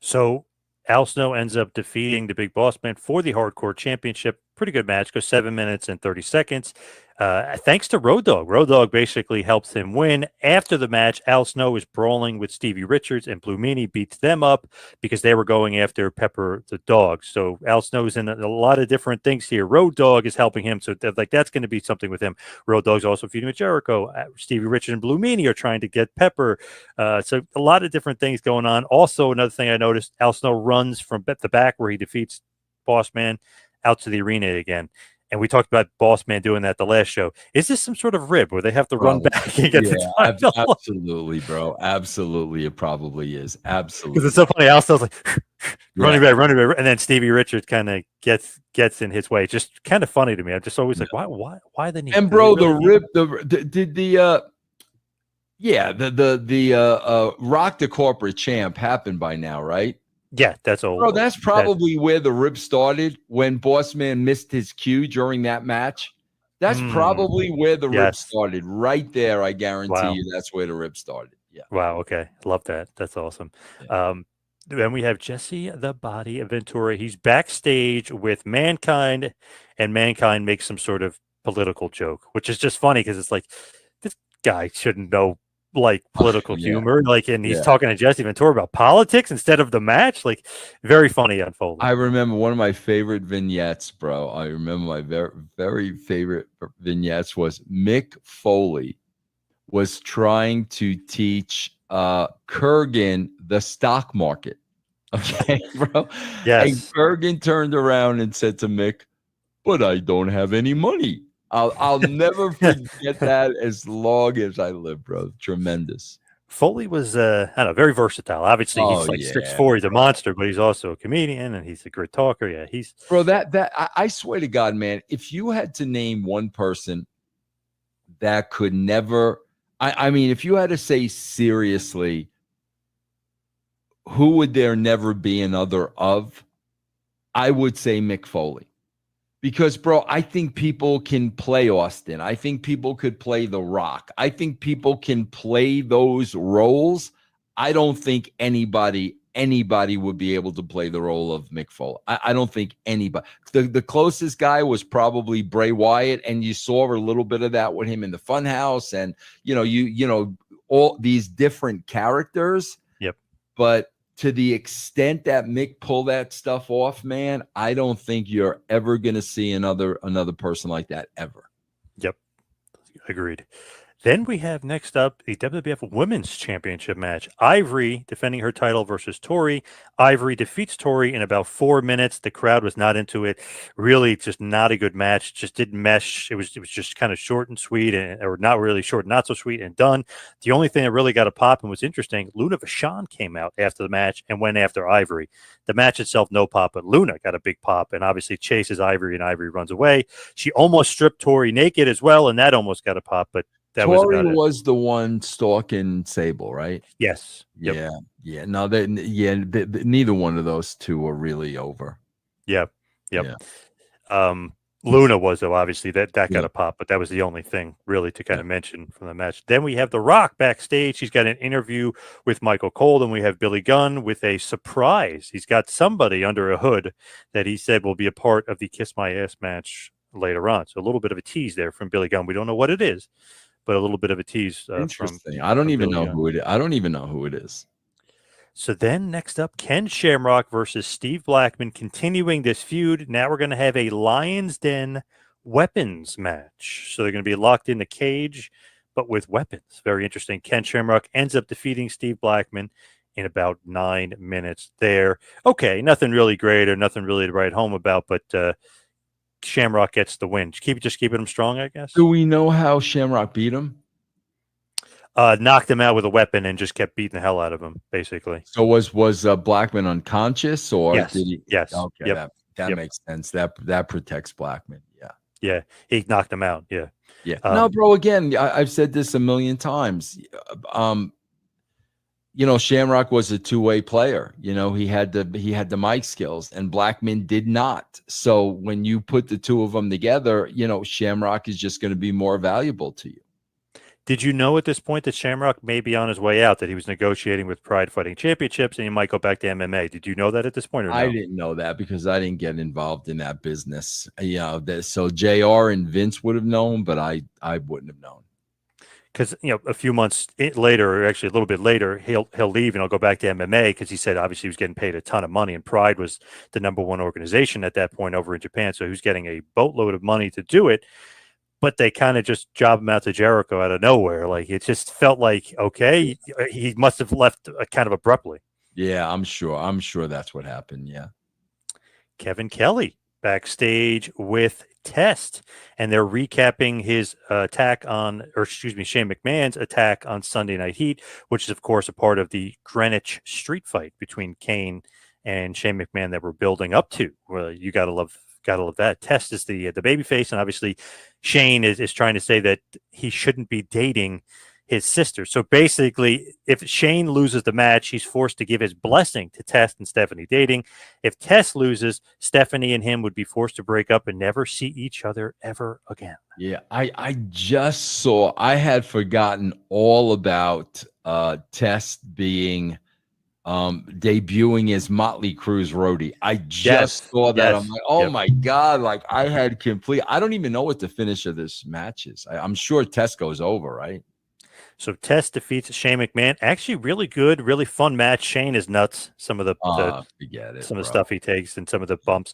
So Al Snow ends up defeating the Big Boss Man for the Hardcore Championship. Pretty good match. Goes 7 minutes and 30 seconds. Thanks to Road Dogg. Road Dogg basically helps him win. After the match, Al Snow is brawling with Stevie Richards, and Blue Meanie beats them up because they were going after Pepper the dog. So Al Snow's in a lot of different things here. Road Dogg is helping him. So that's going to be something with him. Road Dogg's also feuding with Jericho. Stevie Richards and Blue Meanie are trying to get Pepper. So a lot of different things going on. Also, another thing I noticed, Al Snow runs from the back where he defeats Boss Man out to the arena again. And we talked about Boss Man doing that the last show. Is this some sort of rib where they have to run back and get the title? Absolutely, bro. Absolutely. It probably is. Absolutely. Because it's so funny. Al Snow's like running back. And then Stevie Richards kind of gets in his way. It's just kind of funny to me. I'm just always like, why the need? And bro, the rib, Rock the Corporate Champ happened by now, right? Yeah, that's old. Bro, that's probably where the rib started when Boss Man missed his cue during that match. That's probably where the rib started. Right there, I guarantee you that's where the rib started. Yeah. Wow, okay. Love that. That's awesome. Yeah. Then we have Jesse the Body Ventura. He's backstage with Mankind, and Mankind makes some sort of political joke, which is just funny because it's like, this guy shouldn't know like political humor, and he's talking to Jesse Ventura about politics instead of the match. Like, very funny unfolding. I remember one of my favorite vignettes, bro. I remember my very, very favorite vignettes was Mick Foley was trying to teach Kurgan the stock market. Okay, bro. Yes. And Kurgan turned around and said to Mick, "But I don't have any money." I'll never forget that as long as I live, bro. Tremendous. Foley was, very versatile. Obviously, he's like 6'4", he's a monster, but he's also a comedian and he's a great talker. Yeah, he's bro. I swear to God, man, if you had to name one person that could never, I mean, if you had to say seriously, who would there never be another of? I would say Mick Foley. Because, bro, I think people can play Austin. I think people could play The Rock. I think people can play those roles. I don't think anybody would be able to play the role of Mick Foley. I don't think anybody. The closest guy was probably Bray Wyatt, and you saw a little bit of that with him in the Funhouse, and all these different characters. Yep. But to the extent that Mick pulled that stuff off, man, I don't think you're ever going to see another person like that ever. Yep. Agreed. Then we have next up the WWF Women's Championship match. Ivory defending her title versus Tori. Ivory defeats Tori in about 4 minutes. The crowd was not into it. Really, just not a good match. Just didn't mesh. It was just kind of short and sweet, or not really short, not so sweet, and done. The only thing that really got a pop and was interesting, Luna Vachon came out after the match and went after Ivory. The match itself, no pop, but Luna got a big pop and obviously chases Ivory, and Ivory runs away. She almost stripped Tori naked as well, and that almost got a pop, but Tori was the one stalking Sable, right? Yes. Yep. Yeah. No, neither one of those two were really over. Yep. Luna was, though, obviously that got a pop, but that was the only thing really to kind of mention from the match. Then we have The Rock backstage. He's got an interview with Michael Cole. Then we have Billy Gunn with a surprise. He's got somebody under a hood that he said will be a part of the Kiss My Ass match later on. So a little bit of a tease there from Billy Gunn. We don't know what it is, but a little bit of a tease. Interesting. I don't even know who it is. I don't even know who it is. So then next up, Ken Shamrock versus Steve Blackman, continuing this feud. Now we're going to have a Lion's Den weapons match. So they're going to be locked in the cage, but with weapons. Very interesting. Ken Shamrock ends up defeating Steve Blackman in about 9 minutes there. Okay, nothing really great or nothing really to write home about, but Shamrock gets the win. Just keeping him strong, I guess. Do we know how Shamrock beat him? Knocked him out with a weapon and just kept beating the hell out of him, basically. So was Blackman unconscious, or Yes. did he? Yes. Okay, Yep. that Yep. makes sense. That protects Blackman. Yeah. Yeah, he knocked him out. Yeah. Yeah. No, bro, again, I've said this a million times. Shamrock was a two-way player. He had the mic skills, and Blackman did not. So when you put the two of them together, Shamrock is just going to be more valuable to you. Did you know at this point that Shamrock may be on his way out, that he was negotiating with Pride Fighting Championships and he might go back to MMA? Did you know that at this point or no? I didn't know that because I didn't get involved in that business. So JR and Vince would have known, but I wouldn't have known. Because a few months later, or actually a little bit later, he'll leave and he'll go back to MMA because he said obviously he was getting paid a ton of money, and Pride was the #1 organization at that point over in Japan, so he was getting a boatload of money to do it. But they kind of just jobbed him out to Jericho out of nowhere. Like, it just felt like, okay, he must have left kind of abruptly. Yeah, I'm sure that's what happened. Yeah. Kevin Kelly backstage with Test, and they're recapping his Shane McMahon's attack on Sunday Night Heat, which is, of course, a part of the Greenwich street fight between Kane and Shane McMahon that we're building up to. Well, you gotta love that. Test is the babyface, and obviously Shane is trying to say that he shouldn't be dating his sister. So basically, if Shane loses the match, he's forced to give his blessing to Test and Stephanie dating. If Test loses, Stephanie and him would be forced to break up and never see each other ever again. Yeah, I had forgotten all about Test being debuting as Motley Crue's roadie. I just saw that. I'm like, oh my God, like I don't even know what the finish of this match is. I'm sure Test goes over, right? So Test defeats Shane McMahon. Actually, really good, really fun match. Shane is nuts. Some of the stuff he takes and some of the bumps.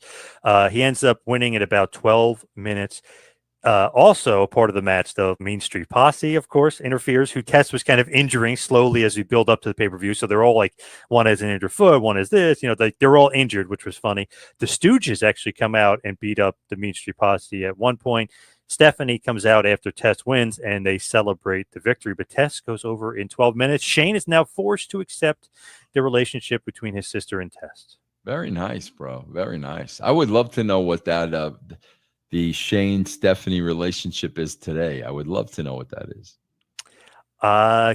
He ends up winning at about 12 minutes. Also, part of the match, though, Mean Street Posse, of course, interferes, who Test was kind of injuring slowly as we build up to the pay-per-view. So they're all like, one has an injured foot, one is this, they're all injured, which was funny. The Stooges actually come out and beat up the Mean Street Posse at one point. Stephanie comes out after Test wins, and they celebrate the victory. But Test goes over in 12 minutes. Shane is now forced to accept the relationship between his sister and Test. Very nice, bro. Very nice. I would love to know what that the Shane-Stephanie relationship is today. I would love to know what that is.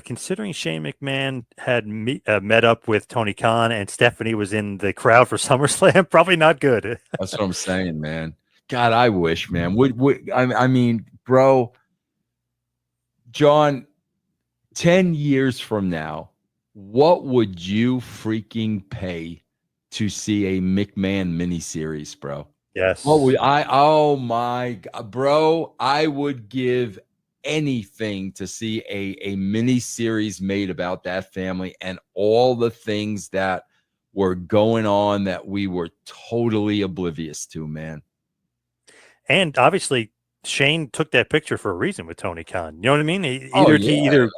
Considering Shane McMahon had met up with Tony Khan and Stephanie was in the crowd for SummerSlam, probably not good. That's what I'm saying, man. God, I wish, man. I mean, bro, John, 10 years from now, what would you freaking pay to see a McMahon miniseries, bro? Yes. Oh my God, bro, I would give anything to see a miniseries made about that family and all the things that were going on that we were totally oblivious to, man. And obviously, Shane took that picture for a reason with Tony Khan. You know what I mean? Either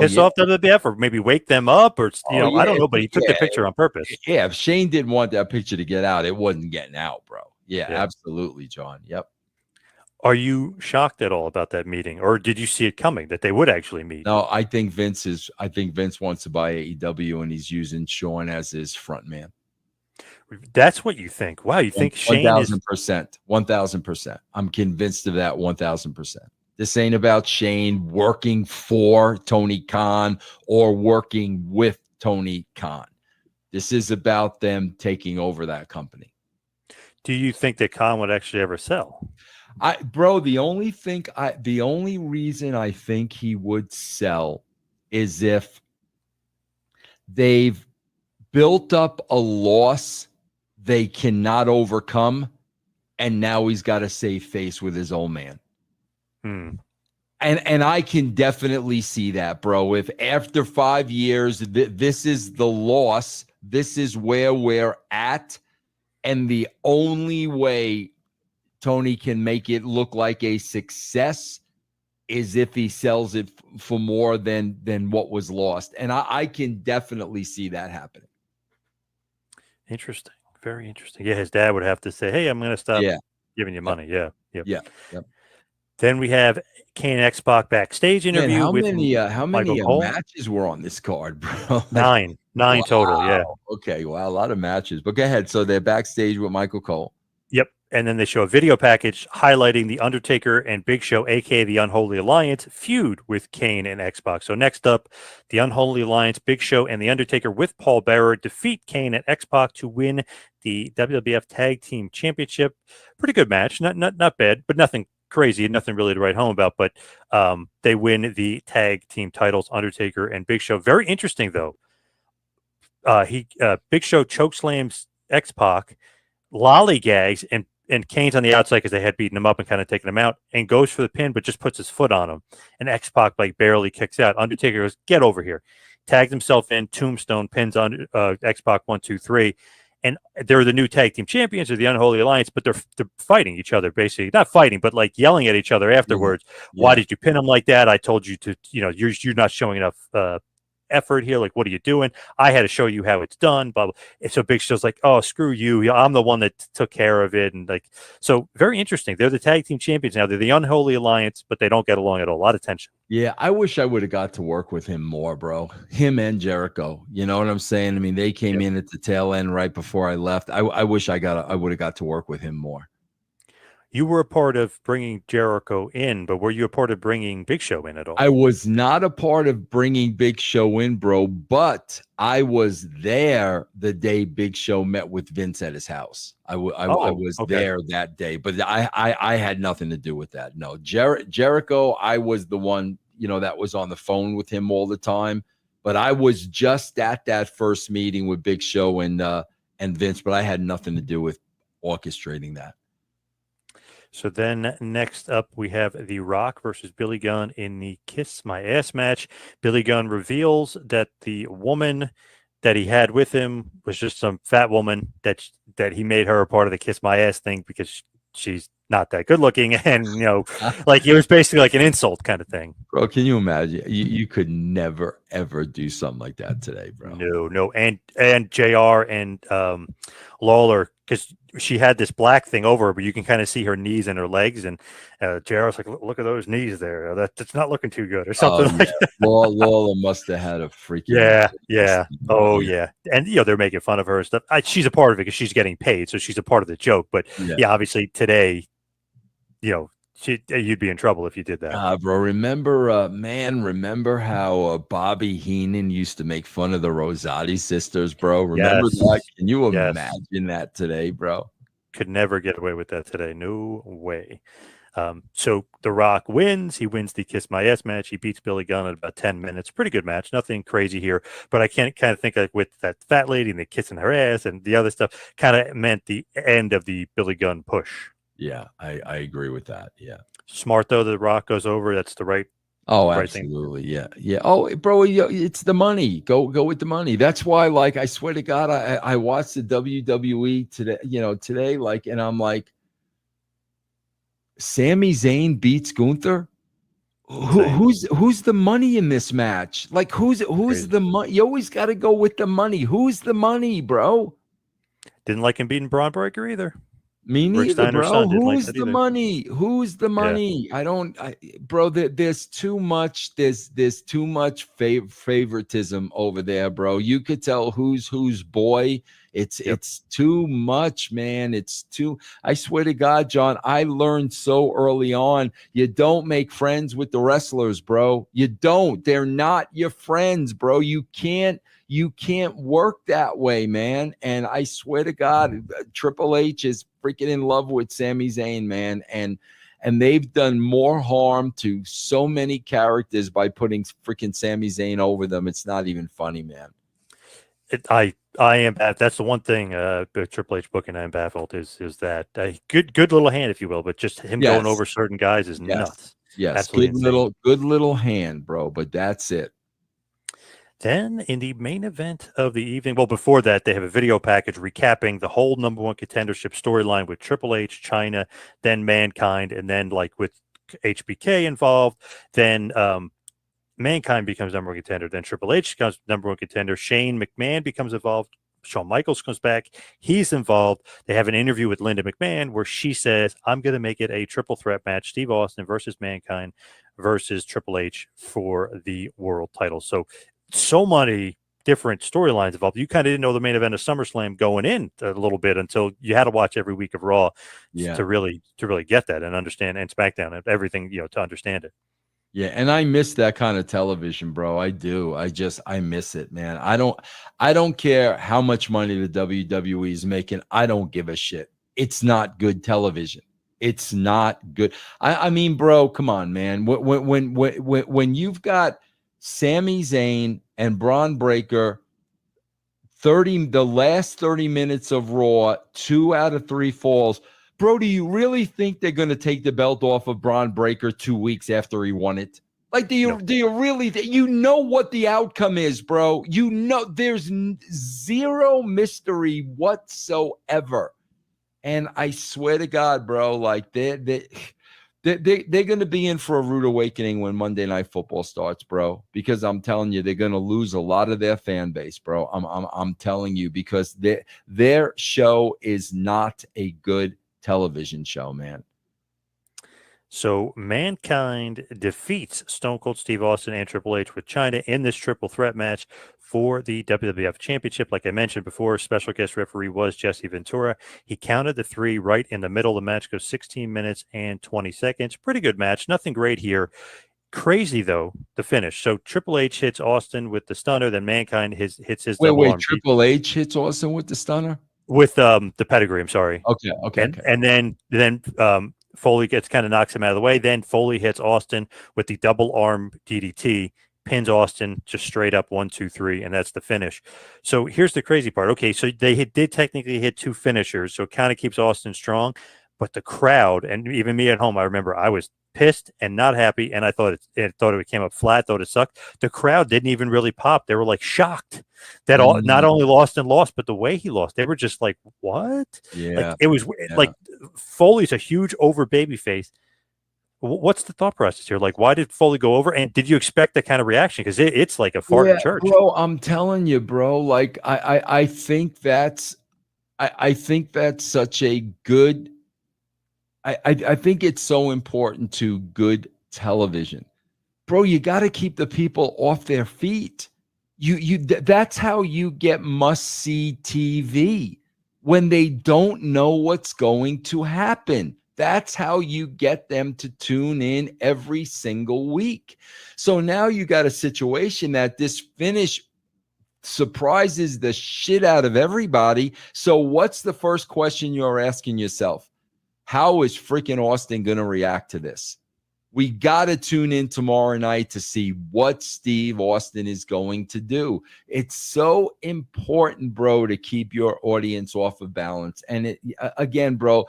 piss off the WWF or maybe wake them up, or I don't know. But he took the picture on purpose. Yeah, if Shane didn't want that picture to get out, it wasn't getting out, bro. Yeah, absolutely, John. Yep. Are you shocked at all about that meeting, or did you see it coming that they would actually meet? No, I think Vince wants to buy AEW, and he's using Sean as his front man. That's what you think. Wow, you think Shane 1,000%. 1,000%. I'm convinced of that 1,000%. This ain't about Shane working for Tony Khan or working with Tony Khan. This is about them taking over that company. Do you think that Khan would actually ever sell? The only reason I think he would sell is if they've built up a loss they cannot overcome, and now he's got to save face with his old man. And I can definitely see that, bro. If after 5 years, this is the loss, this is where we're at, and the only way Tony can make it look like a success is if he sells it for more than what was lost. And I can definitely see that happening. Interesting. Very interesting. Yeah, his dad would have to say, "Hey, I'm going to stop giving you money." Yeah. Yep. Yeah. Yep. Then we have Kane and X-Pac backstage Man, interview with how Michael many Cole. matches were on this card, bro? Like, Nine total. Yeah. Okay. Wow. A lot of matches. But go ahead. So they're backstage with Michael Cole. Yep. And then they show a video package highlighting the Undertaker and Big Show, aka the Unholy Alliance, feud with Kane and X-Pac. So next up, the Unholy Alliance, Big Show, and the Undertaker with Paul Bearer defeat Kane and X-Pac to win the WWF Tag Team Championship. Pretty good match. Not bad, but nothing crazy, nothing really to write home about. But they win the tag team titles, Undertaker and Big Show. Very interesting though. Big Show chokeslams X-Pac, lollygags, and Kane's on the outside because they had beaten him up and kind of taken him out, and goes for the pin, but just puts his foot on him. And X-Pac like barely kicks out. Undertaker goes, "Get over here." Tags himself in, tombstone, pins on X-Pac 1, 2, 3. And they're the new tag team champions of the Unholy Alliance, but they're fighting each other, basically. Not fighting, but like yelling at each other afterwards. Yeah. Why did you pin him like that? I told you to, you're not showing enough effort here. Like, what are you doing? I had to show you how it's done. Blah, blah. And so Big Show's like, "Oh, screw you. I'm the one that took care of it." And like, so very interesting. They're the tag team champions now. They're the Unholy Alliance, but they don't get along at all. A lot of tension. Yeah, I wish I would have got to work with him more, bro. Him and Jericho. You know what I'm saying? I mean, they came in at the tail end right before I left. I wish I would have got to work with him more. You were a part of bringing Jericho in, but were you a part of bringing Big Show in at all? I was not a part of bringing Big Show in, bro, but I was there the day Big Show met with Vince at his house. I was there that day, but I had nothing to do with that. No, Jericho, I was the one, that was on the phone with him all the time, but I was just at that first meeting with Big Show and Vince, but I had nothing to do with orchestrating that. So then next up, we have The Rock versus Billy Gunn in the Kiss My Ass match. Billy Gunn reveals that the woman that he had with him was just some fat woman that he made her a part of the Kiss My Ass thing because she's not that good looking. And, like it was basically like an insult kind of thing. Bro, can you imagine? You could never, ever do something like that today, bro. No. And JR and Lawler, because she had this black thing over her, but you can kind of see her knees and her legs. And JR was like, "Look at those knees there. That's not looking too good," or something like that. Lawler must have had a freaking yeah. Oh yeah. And they're making fun of her and stuff. She's a part of it because she's getting paid, so she's a part of the joke. But obviously today, you'd be in trouble if you did that. Bro, remember how Bobby Heenan used to make fun of the Rosati sisters, bro? Remember that? Can you imagine that today, bro? Could never get away with that today. No way. So The Rock wins. He wins the Kiss My Ass match. He beats Billy Gunn in about 10 minutes. Pretty good match. Nothing crazy here. But I can't kind of think like with that fat lady and the kissing her ass and the other stuff kind of meant the end of the Billy Gunn push. Yeah, I agree with that. Yeah. Smart, though, The Rock goes over. That's the right. Oh, absolutely. Thing. Yeah. Oh, bro, it's the money. Go with the money. That's why, like, I swear to God, I watched the WWE today, like, and I'm like, Sami Zayn beats Gunther. Who's the money in this match? Like, who's the money? You always got to go with the money. Who's the money, bro? Didn't like him beating Braun Breaker either. Me neither, bro. Who's the money? Who's the money? Bro, there's too much. There's too much favoritism over there, bro. You could tell who's boy. It's too much, man. I swear to God, John, I learned so early on, you don't make friends with the wrestlers, bro. You don't. They're not your friends, bro. You can't work that way, man. And I swear to God, Triple H is freaking in love with Sami Zayn, man. And they've done more harm to so many characters by putting freaking Sami Zayn over them. It's not even funny, man. I am baffled. That's the one thing Triple H booking I'm baffled is that good little hand, if you will, but just him going over certain guys is nuts. Yes, absolutely good little hand, bro. But that's it. Then in the main event of the evening, well, before that, they have a video package recapping the whole number one contendership storyline with Triple H, Chyna, then Mankind, and then like with HBK involved. Then Mankind becomes number one contender. Then Triple H becomes number one contender. Shane McMahon becomes involved. Shawn Michaels comes back. He's involved. They have an interview with Linda McMahon where she says, I'm going to make it a triple threat match, Steve Austin versus Mankind versus Triple H for the world title. So many different storylines involved. You kind of didn't know the main event of SummerSlam going in a little bit until you had to watch every week of Raw to really get that and understand, and SmackDown and everything, to understand it. Yeah, and I miss that kind of television, bro. I do. I miss it, man. I don't care how much money the WWE is making. I don't give a shit. It's not good television. It's not good. I mean, bro, come on, man. When you've got Sami Zayn and Braun Breaker, the last 30 minutes of Raw, 2 out of 3 falls. Bro, do you really think they're going to take the belt off of Braun Breaker 2 weeks after he won it? Like, do you really? You know what the outcome is, bro. You know there's zero mystery whatsoever. And I swear to God, bro, like they're going to be in for a rude awakening when Monday Night Football starts, bro. Because I'm telling you, they're going to lose a lot of their fan base, bro. I'm telling you, because their show is not a good television show, man. So Mankind defeats Stone Cold Steve Austin and Triple H with Chyna in this triple threat match for the WWF Championship. Like I mentioned before, special guest referee was Jesse Ventura. He counted the 3 right in the middle. The match goes 16 minutes and 20 seconds. Pretty good match. Nothing great here. Crazy, though, the finish. So Triple H hits Austin with the stunner. Then Mankind hits his double arm. Triple H hits Austin with the stunner? With the pedigree, I'm sorry. Okay. And then Foley kind of knocks him out of the way. Then Foley hits Austin with the double arm DDT, pins Austin just straight up 1, 2, 3, and that's the finish. So here's the crazy part. Okay, so they did technically hit 2 finishers, so it kind of keeps Austin strong. But the crowd, and even me at home, I remember I was pissed and not happy, and I thought it came up flat, thought it sucked. The crowd didn't even really pop. They were like shocked that not only Austin lost, but the way he lost. They were just like, what? Yeah. Like, it was like Foley's a huge over babyface. What's the thought process here? Like, why did Foley go over? And did you expect that kind of reaction? Because it's like a fart in church. Bro, I'm telling you, bro. Like, I think that's such a good. I think it's so important to good television, bro. You got to keep the people off their feet. That's how you get must-see TV when they don't know what's going to happen. That's how you get them to tune in every single week. So now you got a situation that this finish surprises the shit out of everybody. So what's the first question you're asking yourself? How is freaking Austin going to react to this? We got to tune in tomorrow night to see what Steve Austin is going to do. It's so important, bro, to keep your audience off of balance. And again, bro,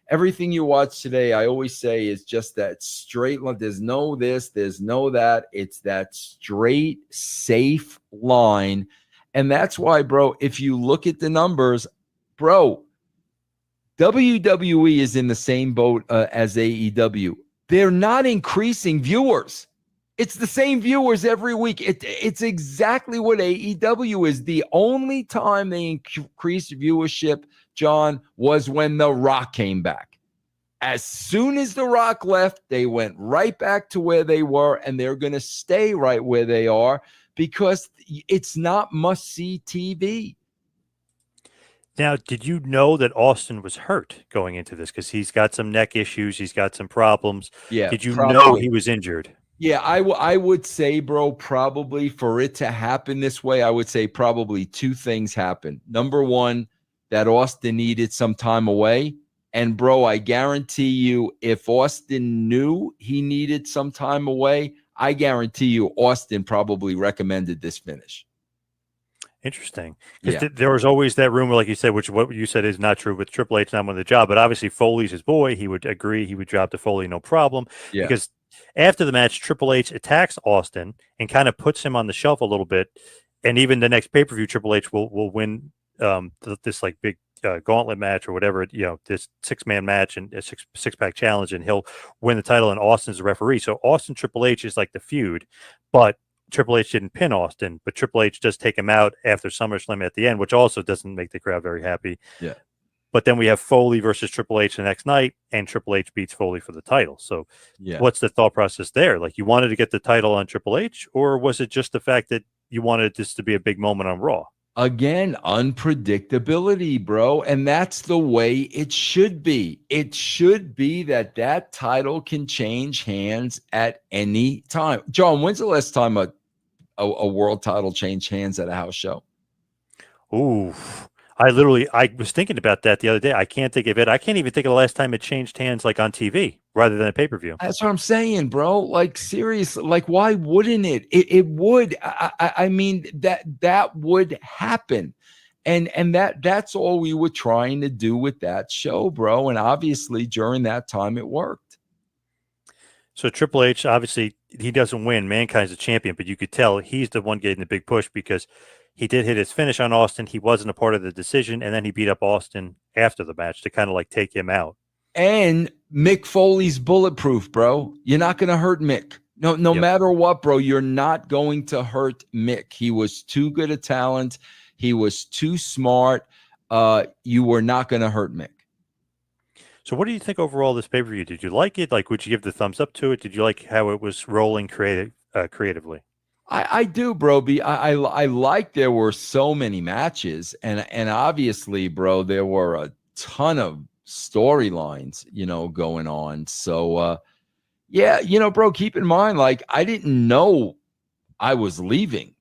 everything you watch today, I always say, is just that straight line. There's no this, there's no that. It's that straight, safe line. And that's why, bro, if you look at the numbers, bro, WWE is in the same boat as AEW. They're not increasing viewers. It's the same viewers every week. It's exactly what AEW is. The only time they increased viewership, John, was when The Rock came back. As soon as The Rock left, they went right back to where they were, and they're going to stay right where they are because it's not must-see TV. Now, did you know that Austin was hurt going into this? Because he's got some neck issues. He's got some problems. Yeah. Did you know he was injured? Yeah, I would say, bro, probably for it to happen this way, I would say probably 2 things happened. Number one, that Austin needed some time away. And, bro, I guarantee you, if Austin knew he needed some time away, I guarantee you Austin probably recommended this finish. Interesting. Because there was always that rumor, like you said, which what you said is not true with Triple H not winning the job. But obviously, Foley's his boy. He would agree. He would drop to Foley, no problem. Yeah. Because after the match, Triple H attacks Austin and kind of puts him on the shelf a little bit. And even the next pay-per-view, Triple H will win this like big gauntlet match or whatever, this 6-man match and a six-pack challenge, and he'll win the title, and Austin's the referee. So Austin Triple H is like the feud, but Triple H didn't pin Austin, but Triple H does take him out after SummerSlam at the end, which also doesn't make the crowd very happy. Yeah. But then we have Foley versus Triple H the next night, and Triple H beats Foley for the title. So what's the thought process there? Like, you wanted to get the title on Triple H, or was it just the fact that you wanted this to be a big moment on Raw? Again, unpredictability, bro. And that's the way it should be. It should be that title can change hands at any time. John, when's the last time a world title changed hands at a house show? Ooh, I was thinking about that the other day. I can't think of it. I can't even think of the last time it changed hands like on TV rather than a pay-per-view. That's what I'm saying, bro. Like, seriously, like, why wouldn't it? It would. I mean, that would happen. And that's all we were trying to do with that show, bro. And obviously during that time it worked. So Triple H, obviously he doesn't win. Mankind's the champion, but you could tell he's the one getting the big push because he did hit his finish on Austin. He wasn't a part of the decision, and then he beat up Austin after the match to kind of like take him out. And Mick Foley's bulletproof, bro. You're not going to hurt Mick. No matter what, bro, you're not going to hurt Mick. He was too good a talent. He was too smart. You were not going to hurt Mick. So what do you think overall of this pay-per-view? Did you like it? Like, would you give the thumbs up to it? Did you like how it was rolling creatively? I do, bro. I like there were so many matches, and obviously, bro, there were a ton of storylines, going on. So, yeah, bro, keep in mind, like, I didn't know I was leaving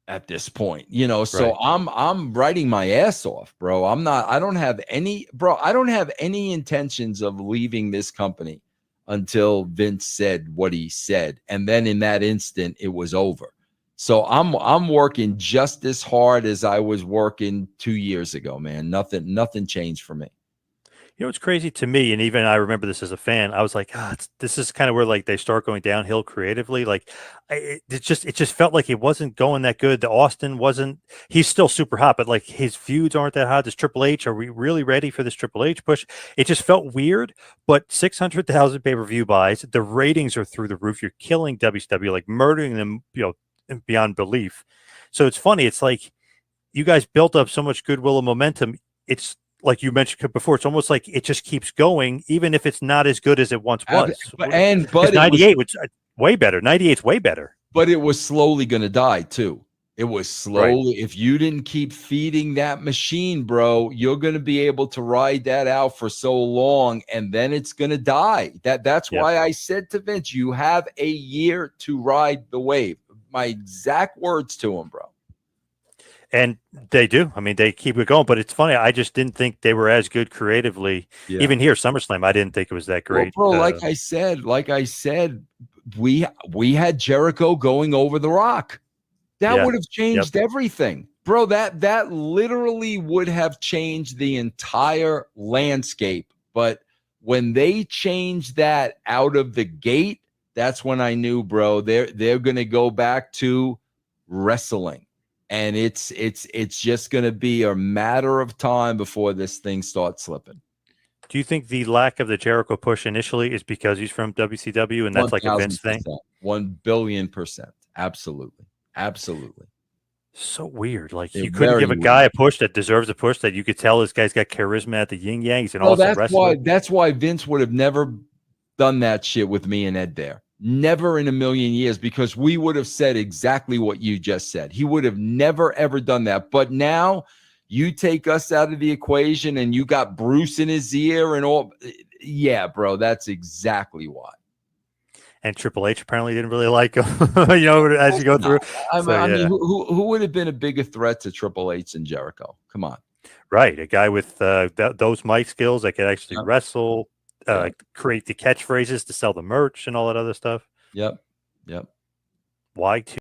at this point, so right. I'm writing my ass off, bro. I don't have any intentions of leaving this company until Vince said what he said. And then in that instant, it was over. So I'm working just as hard as I was working 2 years ago, man. Nothing changed for me. It's crazy to me, and even I remember this as a fan. I was like, this is kind of where like they start going downhill creatively. Like, it just felt like it wasn't going that good. The Austin wasn't. He's still super hot, but like his feuds aren't that hot. This Triple H, are we really ready for this Triple H push? It just felt weird. But 600,000 pay-per-view buys, the ratings are through the roof. You're killing WCW, like murdering them, beyond belief. So it's funny. It's like you guys built up so much goodwill and momentum. It's like you mentioned before, it's almost like it just keeps going, even if it's not as good as it once was. But 98 was way better. 98's way better. But it was slowly going to die too. It was slowly. Right. If you didn't keep feeding that machine, bro, you're going to be able to ride that out for so long, and then it's going to die. That's why I said to Vince, you have a year to ride the wave. My exact words to him, bro. And they do. I mean, they keep it going. But it's funny. I just didn't think they were as good creatively. Yeah. Even here, SummerSlam, I didn't think it was that great. Well, bro, like I said, we had Jericho going over the Rock. That would have changed everything, bro. That literally would have changed the entire landscape. But when they changed that out of the gate, that's when I knew, bro, they're going to go back to wrestling. And it's just going to be a matter of time before this thing starts slipping. Do you think the lack of the Jericho push initially is because he's from WCW and that's like a Vince thing? 1,000,000,000%. Absolutely. Absolutely. So weird. Like, you couldn't give a guy a push that deserves a push, that you could tell this guy's got charisma at the yin yang. He's an awesome wrestler. That's why Vince would have never done that shit with me and Ed there. Never in a million years, because we would have said exactly what you just said. He would have never, ever done that. But now you take us out of the equation and you got Bruce in his ear and all. Yeah, bro, that's exactly why. And Triple H apparently didn't really like him, as you go through. I mean, who would have been a bigger threat to Triple H than Jericho? Come on. Right. A guy with those mic skills that could actually wrestle. Create the catchphrases to sell the merch and all that other stuff. Yep. Why